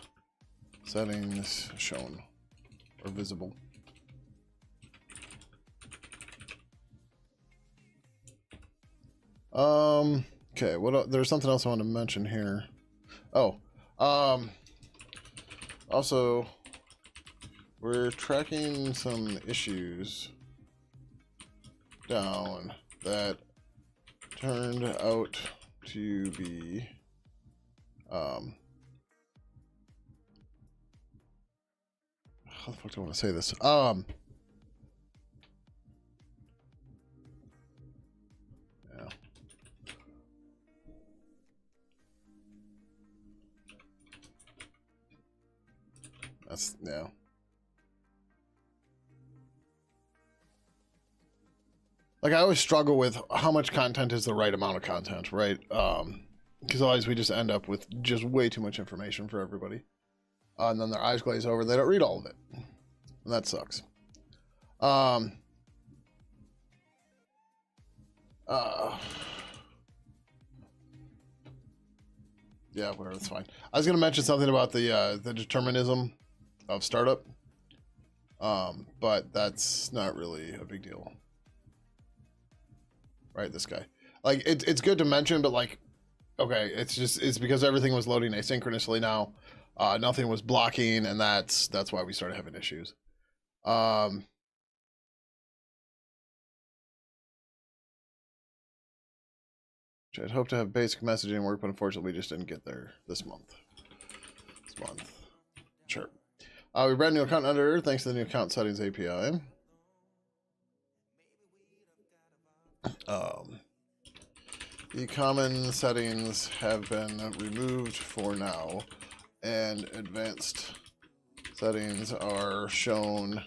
settings shown or visible. Okay, there's something else I want to mention here. Oh, also, we're tracking some issues down that turned out to be, how the fuck do I want to say this? Yeah. Like, I always struggle with how much content is the right amount of content, right? Because otherwise we just end up with just way too much information for everybody. And then their eyes glaze over, they don't read all of it. And that sucks. Yeah, whatever, that's fine. I was going to mention something about the determinism of startup, but that's not really a big deal, right? This guy, like, it's good to mention, but like, okay, it's because everything was loading asynchronously now, nothing was blocking, and that's why we started having issues. I'd hope to have basic messaging work, but unfortunately we just didn't get there this month. Sure. We brought a new account editor thanks to the new account settings API. The common settings have been removed for now, and advanced settings are shown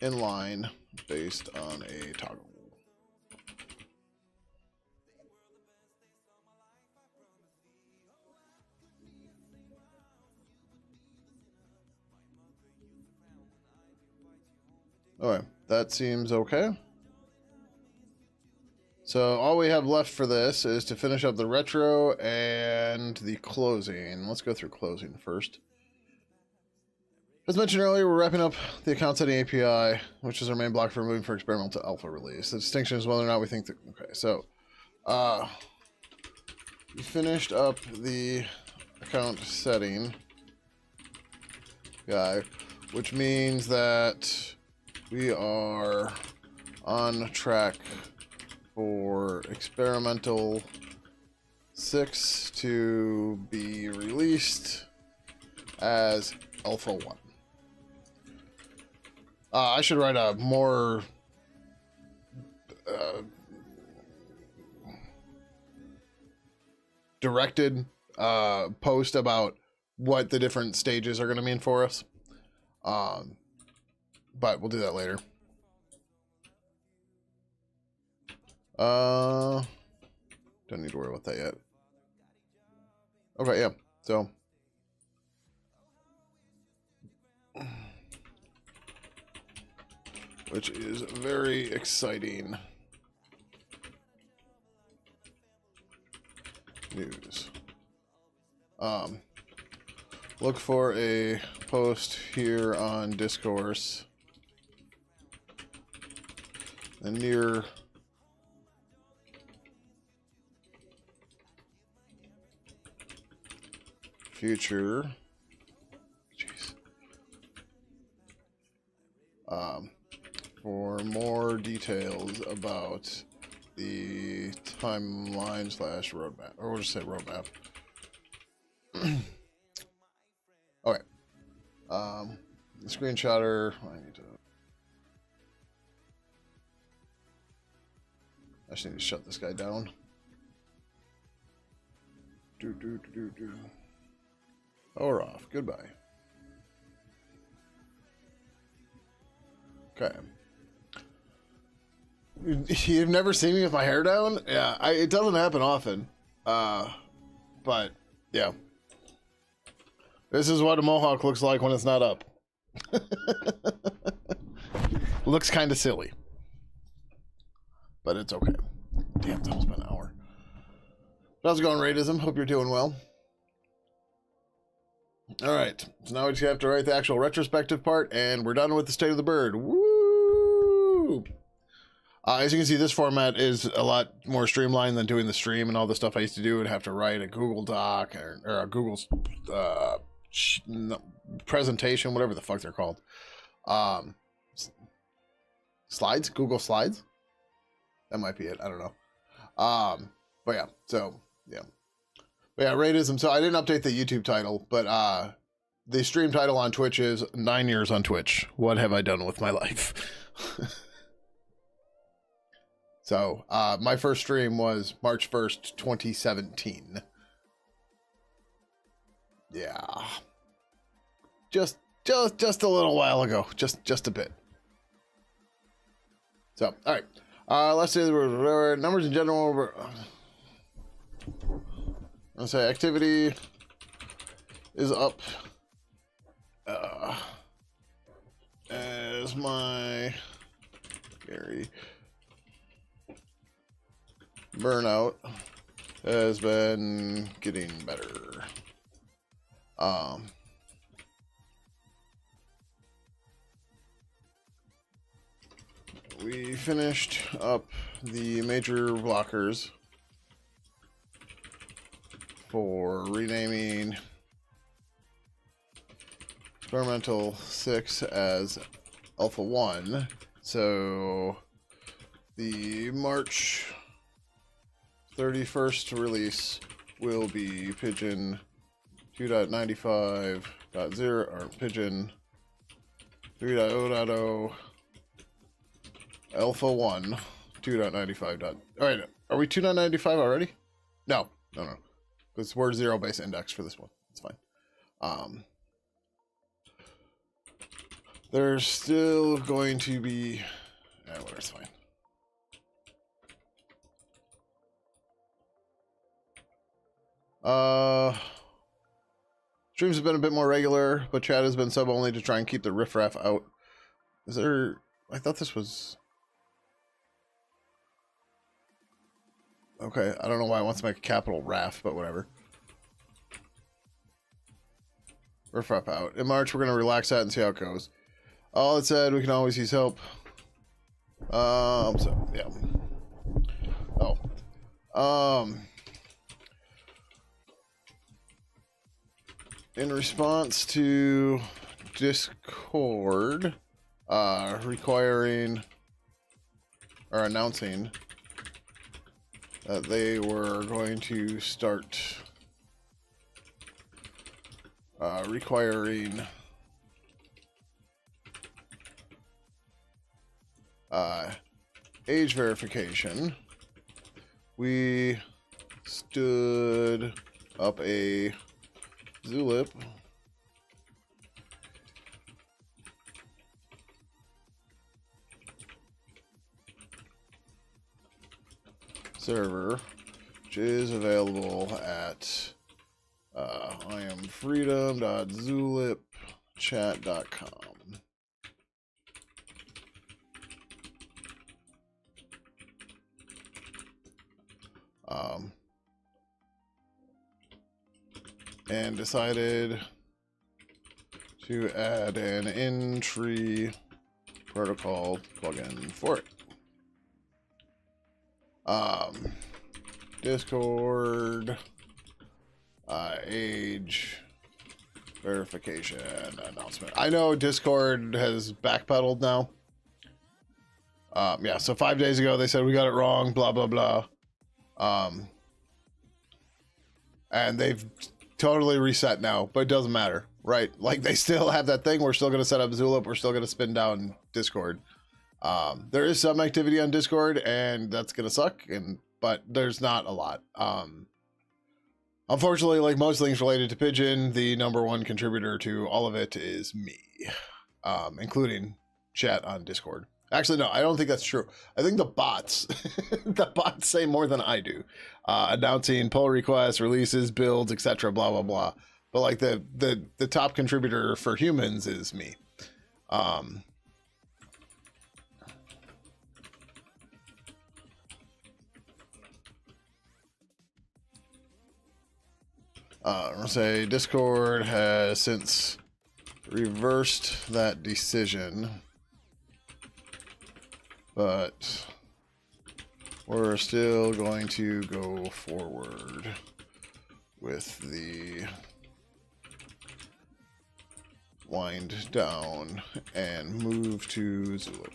in line based on a toggle. Alright, that seems okay. So all we have left for this is to finish up the retro and the closing. Let's go through closing first. As mentioned earlier, we're wrapping up the account setting API, which is our main block for moving for experimental to alpha release. The distinction is whether or not we think that... Okay, so... we finished up the account setting guy, which means that we are on track for experimental 6 to be released as alpha 1. I should write a more directed post about what the different stages are going to mean for us. But we'll do that later. Don't need to worry about that yet. Okay, yeah. So which is very exciting news. Look for a post here on Discourse. The near future. Jeez. For more details about the timeline / roadmap, or we'll just say roadmap. Okay. The screenshotter. I just need to shut this guy down. Power off. Goodbye. Okay. You've never seen me with my hair down? Yeah, it doesn't happen often. But, yeah. This is what a mohawk looks like when it's not up. Looks kind of silly. But it's okay. Damn, it's almost been an hour. How's it going, Raidism? Hope you're doing well. Alright, so now we just have to write the actual retrospective part, and we're done with the state of the bird. Woo! As you can see, this format is a lot more streamlined than doing the stream and all the stuff I used to do and have to write a Google Doc or a Google's presentation, whatever the fuck they're called. Slides? Google Slides? That might be it. I don't know. But yeah, so, yeah. But yeah, Raidism. So I didn't update the YouTube title, but the stream title on Twitch is 9 years on Twitch. What have I done with my life? So my first stream was March 1st, 2017. Yeah. Just a little while ago. Just a bit. So, all right. Let's say the numbers in general. Let's say activity is up as my Gary burnout has been getting better. We finished up the major blockers for renaming experimental 6 as alpha 1. So the March 31st release will be Pidgin 2.95.0 or Pidgin 3.0.0 alpha 1 2.95. All right, are we 2.95 already? No. Because we're 0 base index for this one. It's fine. There's still going to be... whatever, it's fine. Streams have been a bit more regular, but chat has been sub-only to try and keep the riffraff out. Is there... I thought this was... Okay, I don't know why it wants to make a capital RAF, but whatever. Riff Raff out. In March, we're going to relax that and see how it goes. All it said, we can always use help. So, yeah. Oh. In response to Discord, requiring or announcing that they were going to start requiring age verification, we stood up a Zulip server, which is available at iamfreedom.zulipchat.com. And decided to add an in-tree protocol plugin for it. Discord age verification announcement. I know Discord has backpedaled now. Yeah, so 5 days ago they said we got it wrong, blah blah blah. And they've totally reset now, but it doesn't matter, right? Like, they still have that thing. We're still going to set up Zulip. We're still going to spin down Discord. There is some activity on Discord, and that's going to suck, but there's not a lot. Unfortunately, like most things related to Pidgin, the #1 contributor to all of it is me, including chat on Discord. Actually, no, I don't think that's true. I think the bots, the bots say more than I do, announcing pull requests, releases, builds, etc. Blah blah blah. But like the top contributor for humans is me. I'll say Discord has since reversed that decision, but we're still going to go forward with the wind down and move to Zulip.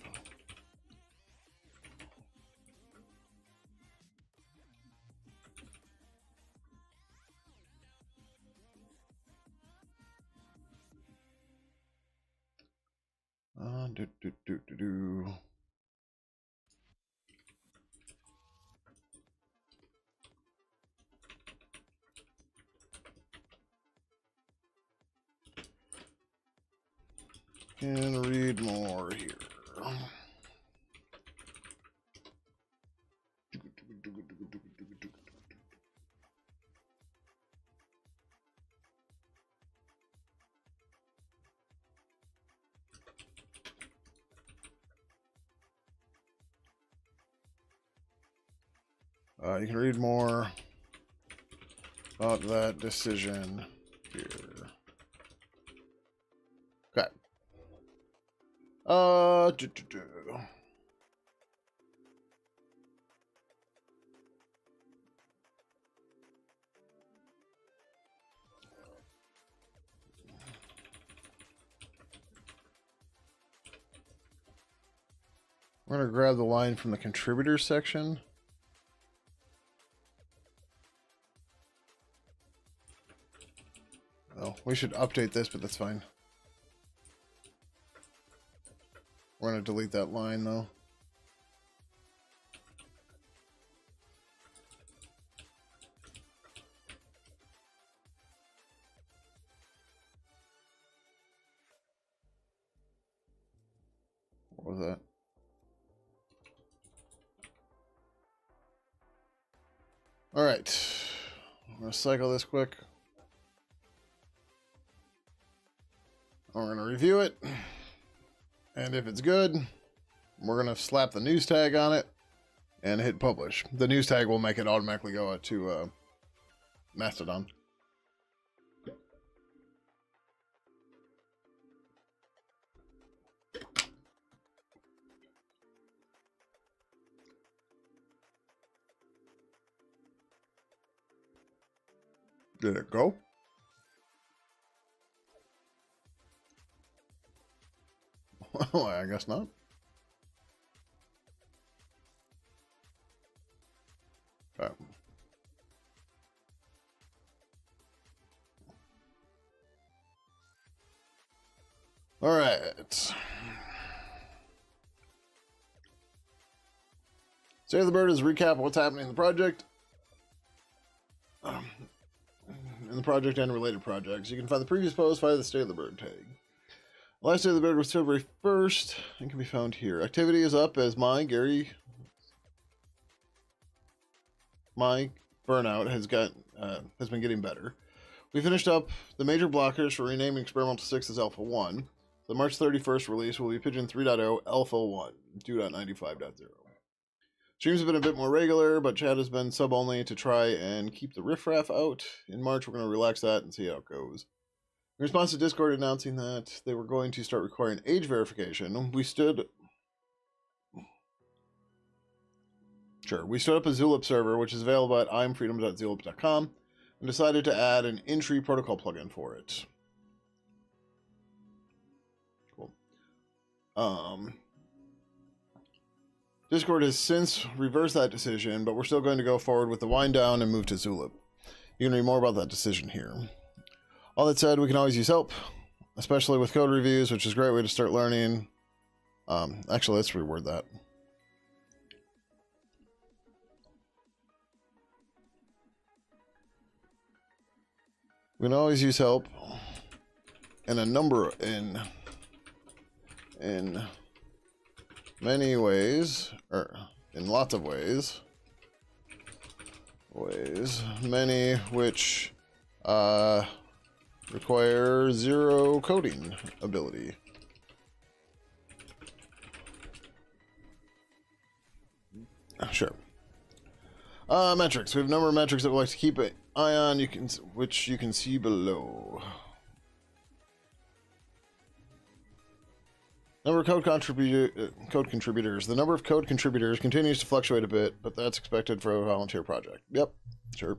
Can read more here. You can read more about that decision here. Okay. We're going to grab the line from the contributor section. Oh, we should update this, but that's fine. We're going to delete that line, though. What was that? All right. I'm going to cycle this quick. We're going to review it. And if it's good, We're going to slap the news tag on it and hit publish. The news tag will make it automatically go out to Mastodon. Did it go? Well, I guess not. All right. State of the Bird is a recap of what's happening in the project. In the project and related projects. You can find the previous post via the State of the Bird tag. The last Day of the Bird was February 1st and can be found here. Activity is up as my burnout has been getting better. We finished up the major blockers for renaming Experimental 6 as Alpha 1. The March 31st release will be Pidgin 3.0 Alpha 1 2.95.0. Streams have been a bit more regular, but chat has been sub-only to try and keep the riffraff out. In March, we're going to relax that and see how it goes. In response to Discord announcing that they were going to start requiring age verification, we stood up a Zulip server, which is available at imfreedom.zulip.com, and decided to add an in-tree protocol plugin for it. Cool. Discord has since reversed that decision, but we're still going to go forward with the wind down and move to Zulip. You can read more about that decision here. All that said, we can always use help, especially with code reviews, which is a great way to start learning. Actually, let's reword that. We can always use help in a number in many ways, or in lots of ways. Many which require zero coding ability. Sure. Metrics. We have a number of metrics that we like to keep an eye on, which you can see below. Number of code contributors. The number of code contributors continues to fluctuate a bit, but that's expected for a volunteer project. Yep, sure.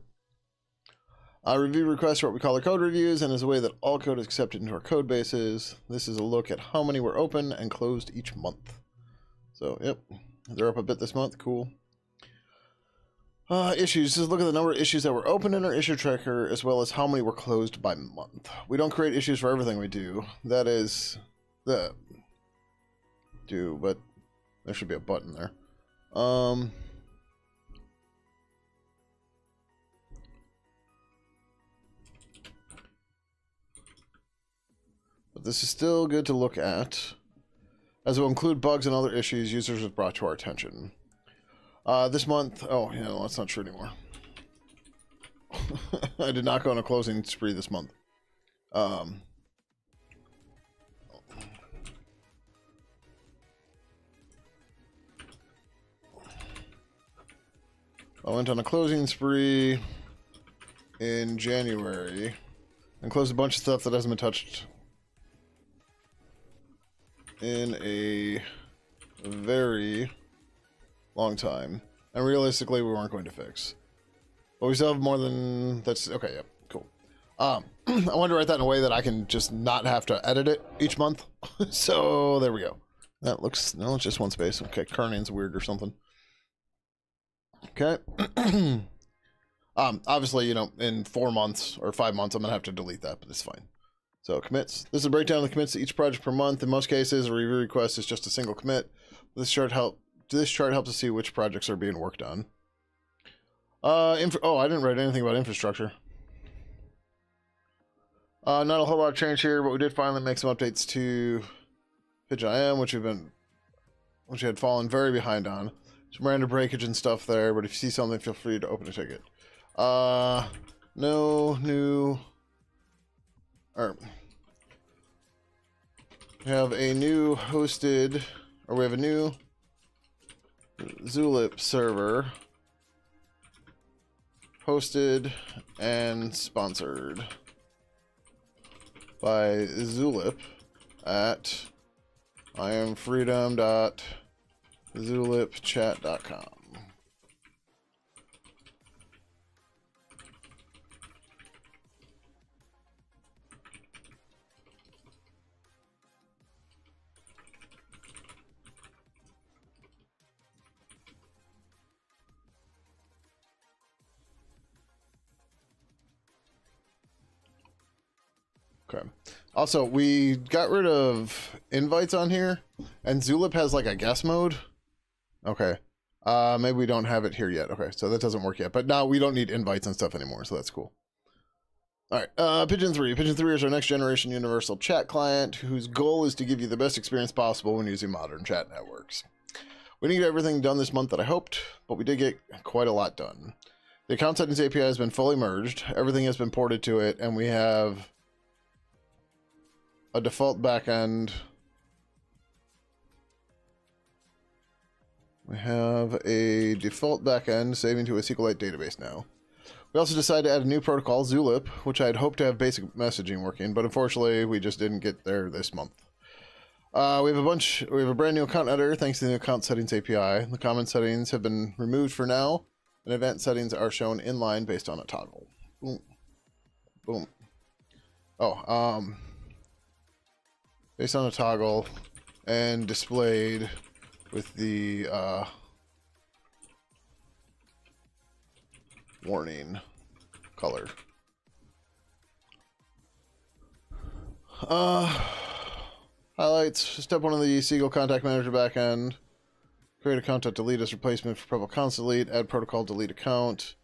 Review requests are what we call our code reviews, and is a way that all code is accepted into our code bases. This is a look at how many were open and closed each month. So, yep, they're up a bit this month. Cool. Issues. Just look at the number of issues that were open in our issue tracker, as well as how many were closed by month. We don't create issues for everything we do. That is the but there should be a button there. But this is still good to look at, as it will include bugs and other issues users have brought to our attention. This month, oh, yeah, no, that's not true anymore. I did not go on a closing spree this month. I went on a closing spree in January and closed a bunch of stuff that hasn't been touched in a very long time. And realistically, we weren't going to fix. But we still have more than... That's... Okay, yeah, cool. I wanted to write that in a way that I can just not have to edit it each month. So, there we go. That looks... No, it's just one space. Okay, kerning's weird or something. Okay. Obviously, you know, in 4 months or 5 months, I'm going to have to delete that, but it's fine. So, commits. This is a breakdown of the commits to each project per month. In most cases, a review request is just a single commit. This chart helps us see which projects are being worked on. I didn't write anything about infrastructure. Not a whole lot of change here, but we did finally make some updates to Pidgin, which we had fallen very behind on. Some random breakage and stuff there, but if you see something, feel free to open a ticket. No new... We have a new hosted... Or we have a new Zulip server hosted and sponsored by Zulip at iamfreedom.zulipchat.com. Okay. Also, we got rid of invites on here, and Zulip has like a guest mode. Okay. Maybe we don't have it here yet. Okay, so that doesn't work yet. But now we don't need invites and stuff anymore, so that's cool. All right, Pidgin 3. Pidgin 3 is our next generation universal chat client whose goal is to give you the best experience possible when using modern chat networks. We didn't get everything done this month that I hoped, but we did get quite a lot done. The account settings API has been fully merged, everything has been ported to it, and we have a default backend. We have a default backend saving to a SQLite database now. We also decided to add a new protocol, Zulip, which I had hoped to have basic messaging working, but unfortunately we just didn't get there this month. We have a brand new account editor thanks to the account settings API. The common settings have been removed for now, and event settings are shown inline based on a toggle. Boom. Boom. Oh, based on a toggle and displayed with the warning color. Highlights. Step 1 of the Seagull Contact Manager backend. Create account delete as replacement for protocol account delete. Add protocol delete account.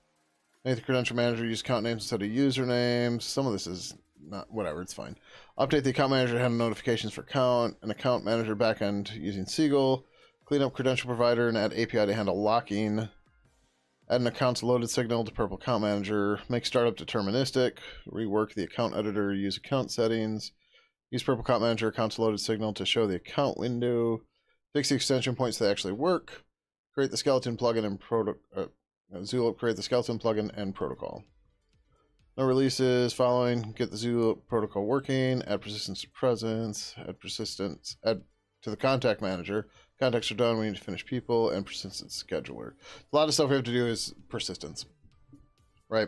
Make the credential manager use account names instead of usernames. Some of this is not, whatever, it's fine. Update the account manager to handle notifications for account. An account manager backend using Seagull. Clean up credential provider and add API to handle locking. Add an account's loaded signal to Purple Account Manager. Make startup deterministic. Rework the account editor. Use account settings. Use Purple Account Manager account's loaded signal to show the account window. Fix the extension points so they actually work. Create the skeleton plugin and Zulip. Create the skeleton plugin and protocol. No releases following. Get the Zulip protocol working. Add persistence to presence. Add persistence. Add to the contact manager. Contacts are done. We need to finish people and persistence scheduler. A lot of stuff we have to do is persistence, right?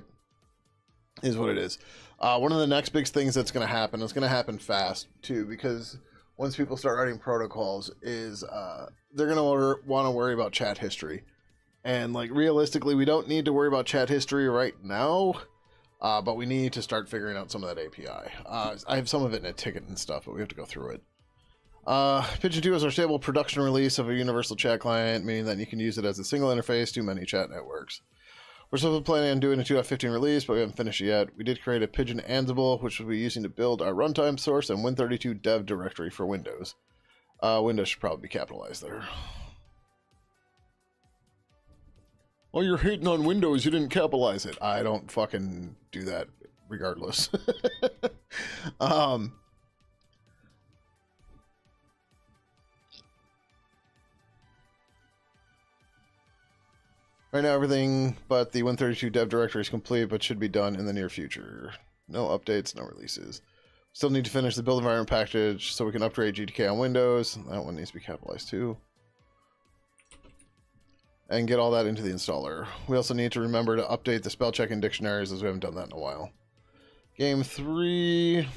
Is what it is. One of the next big things that's going to happen, it's going to happen fast too, because once people start writing protocols, is they're going to want to worry about chat history. And like realistically, we don't need to worry about chat history right now, but we need to start figuring out some of that API. I have some of it in a ticket and stuff, but we have to go through it. Pidgin 2 is our stable production release of a universal chat client, meaning that you can use it as a single interface to many chat networks. We're still planning on doing a 2.15 release, but we haven't finished it yet. We did create a Pidgin Ansible, which we'll be using to build our runtime source and Win32 dev directory for Windows. Windows should probably be capitalized there. Well, you're hating on Windows, you didn't capitalize it. I don't fucking do that regardless. Right now, everything but the Win32 dev directory is complete, but should be done in the near future. No updates, no releases. Still need to finish the build environment package so we can upgrade GTK on Windows. That one needs to be capitalized too. And get all that into the installer. We also need to remember to update the spell check and dictionaries, as we haven't done that in a while. Game 3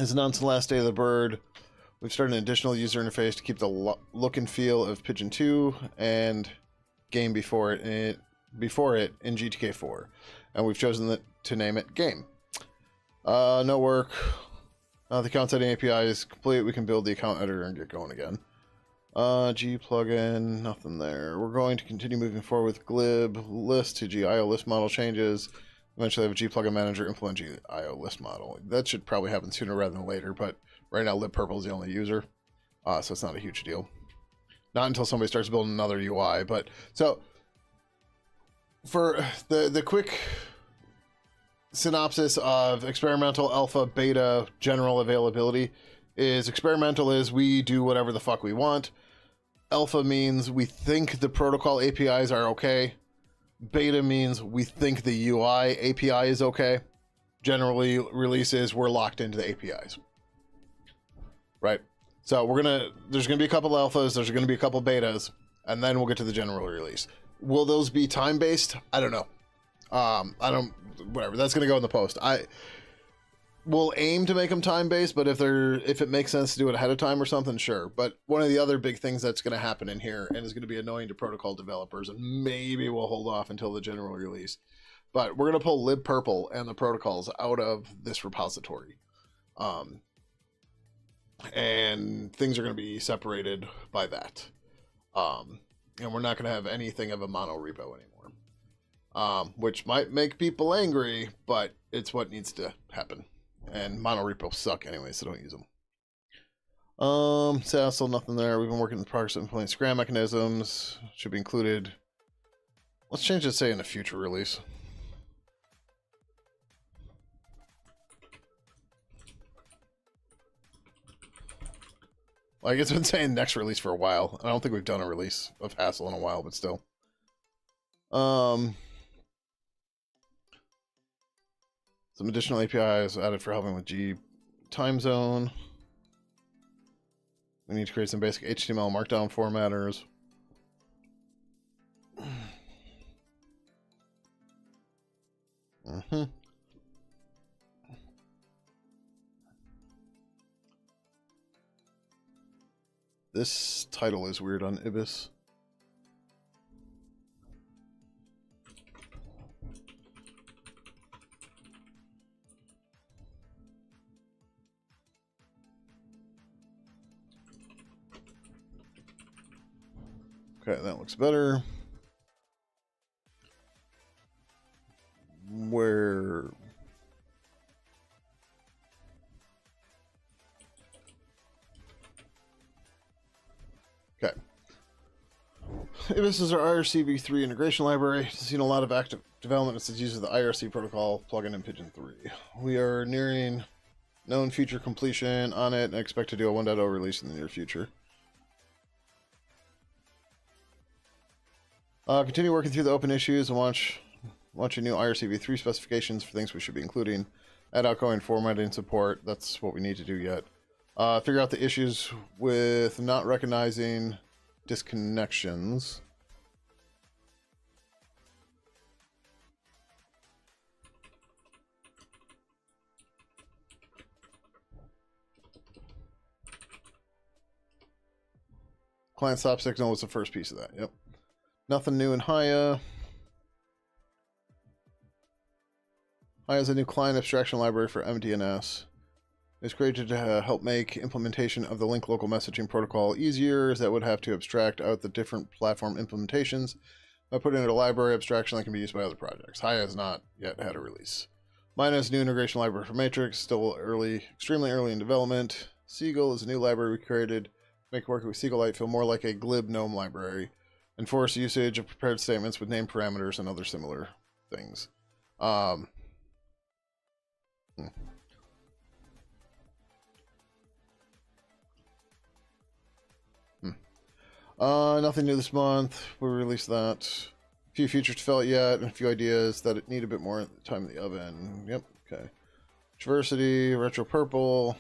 is announced the last day of the bird. We've started an additional user interface to keep the look and feel of Pidgin 2 and game before it in GTK 4, and we've chosen to name it Game. No work. The account setting API is complete. We can build the account editor and get going again. G plugin, nothing there. We're going to continue moving forward with glib list to GIO list model changes. Eventually have a G plugin manager implement GIO list model. That should probably happen sooner rather than later, but right now libpurple is the only user, so it's not a huge deal. Not until somebody starts building another UI. But so for the quick synopsis of experimental, alpha, beta, general availability is experimental is we do whatever the fuck we want. Alpha means we think the protocol APIs are okay. Beta means we think the UI API is okay. Generally, releases, we're locked into the APIs. Right? So there's gonna be a couple alphas, there's gonna be a couple betas, and then we'll get to the general release. Will those be time-based? I don't know. Whatever, that's gonna go in the post. We'll aim to make them time-based, but if it makes sense to do it ahead of time or something, sure. But one of the other big things that's gonna happen in here, and is gonna be annoying to protocol developers, and maybe we'll hold off until the general release, but we're gonna pull libpurple and the protocols out of this repository. And things are going to be separated by that. And we're not going to have anything of a mono repo anymore. Which might make people angry, but it's what needs to happen. And mono repos suck anyway, so don't use them. Still nothing there. We've been working in the progress of implementing scram mechanisms. Should be included. Let's change it to say in a future release. Like, it's been saying next release for a while. I don't think we've done a release of Hassle in a while, but still. Some additional APIs added for helping with G time zone. We need to create some basic HTML markdown formatters. This title is weird on Ibis. Okay, that looks better. Where... Okay. This is our IRC-v3 integration library. It's seen a lot of active development since uses the IRC protocol plugin in Pidgin 3. We are nearing known feature completion on it and expect to do a 1.0 release in the near future. Continue working through the open issues and launching new IRC-v3 specifications for things we should be including. Add outgoing formatting support. That's what we need to do yet. Figure out the issues with not recognizing disconnections. Client stop signal was the first piece of that. Yep. Nothing new in Haya. Haya is a new client abstraction library for MDNS. It's created to help make implementation of the link local messaging protocol easier, as that would have to abstract out the different platform implementations by putting in a library abstraction that can be used by other projects. Haya has not yet had a release. Mina is a new integration library for Matrix, still early, extremely early in development. Seagull is a new library we created to make working with SQLite feel more like a glib GNOME library. Enforce usage of prepared statements with name parameters and other similar things. Nothing new this month. We released that. A few features to fill it yet, and a few ideas that need a bit more time in the oven. Yep, okay. Traversity, Retro Purple.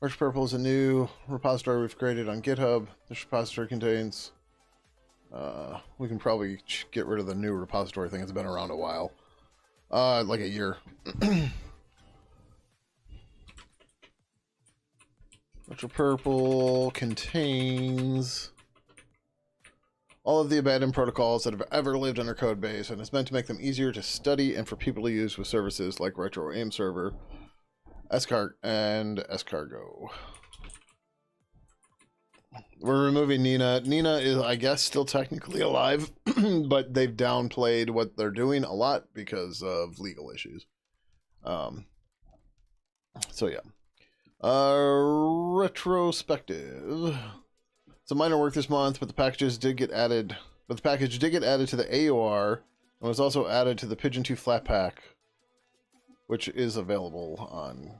Retro Purple is a new repository we've created on GitHub. This repository contains... we can probably get rid of the new repository thing. It's been around a while. Like a year. Retro Purple contains all of the abandoned protocols that have ever lived on our code base, and it's meant to make them easier to study and for people to use with services like Retro AIM Server, and Escargo. We're removing Nina. Nina is, I guess, still technically alive, but they've downplayed what they're doing a lot because of legal issues. So yeah. Retrospective. Some minor work this month, but the packages did get added. But the package did get added to the AOR and was also added to the Pidgin 2 Flatpak, which is available on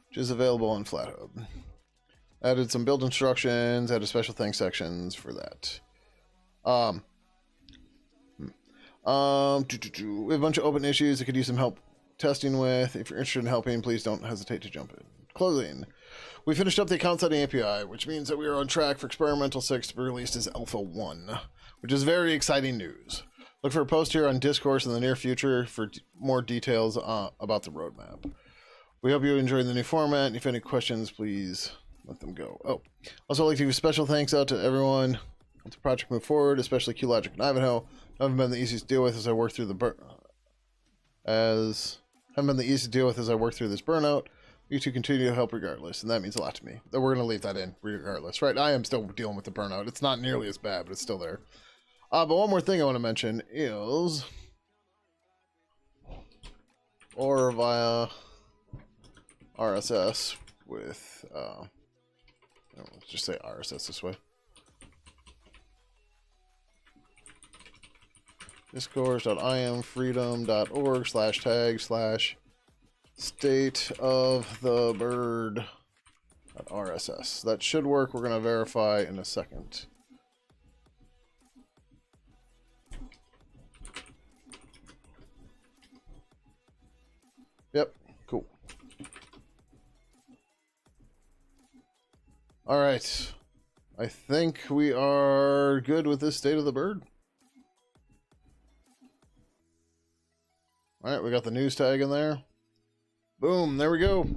which is available on FlatHub. Added some build instructions, added special thanks sections for that. We have a bunch of open issues that could use some help testing with. If you're interested in helping, please don't hesitate to jump in. Closing. We finished up the account setting API, which means that we are on track for Experimental 6 to be released as Alpha 1, which is very exciting news. Look for a post here on Discourse in the near future for more details about the roadmap. We hope you enjoyed the new format. If you have any questions, please let them go. Oh, also I'd like to give special thanks out to everyone. Let the project move forward, especially QLogic and Ivanhoe. Haven't been the easiest to deal with as I work through the this burnout. You two continue to help regardless, and that means a lot to me. We're going to leave that in regardless, right? I am still dealing with the burnout. It's not nearly as bad, but it's still there. But one more thing I want to mention is, or via RSS with, let's just say RSS this way. discourse.imfreedom.org/tag/state of the bird.rss. That should work. We're going to verify in a second. Yep, cool. All right. I think we are good with this state of the bird. All right, we got the news tag in there. Boom, there we go.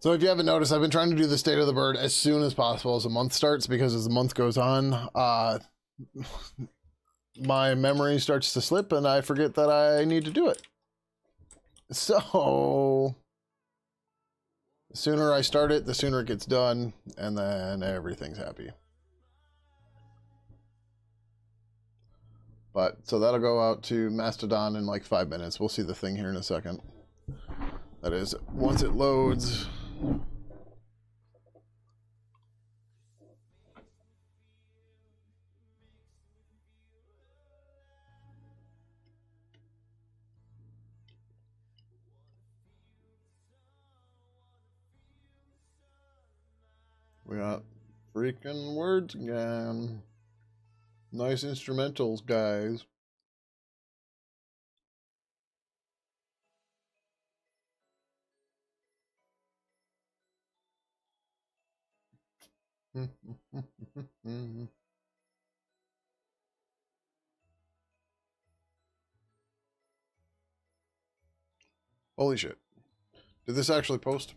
So if you haven't noticed, I've been trying to do the state of the bird as soon as possible as the month starts, because as the month goes on, my memory starts to slip and I forget that I need to do it. So the sooner I start it, the sooner it gets done, and then everything's happy. But so that'll go out to Mastodon in like 5 minutes. We'll see the thing here in a second. That is, once it loads. We got freaking words again. Nice instrumentals, guys. Holy shit. Did this actually post?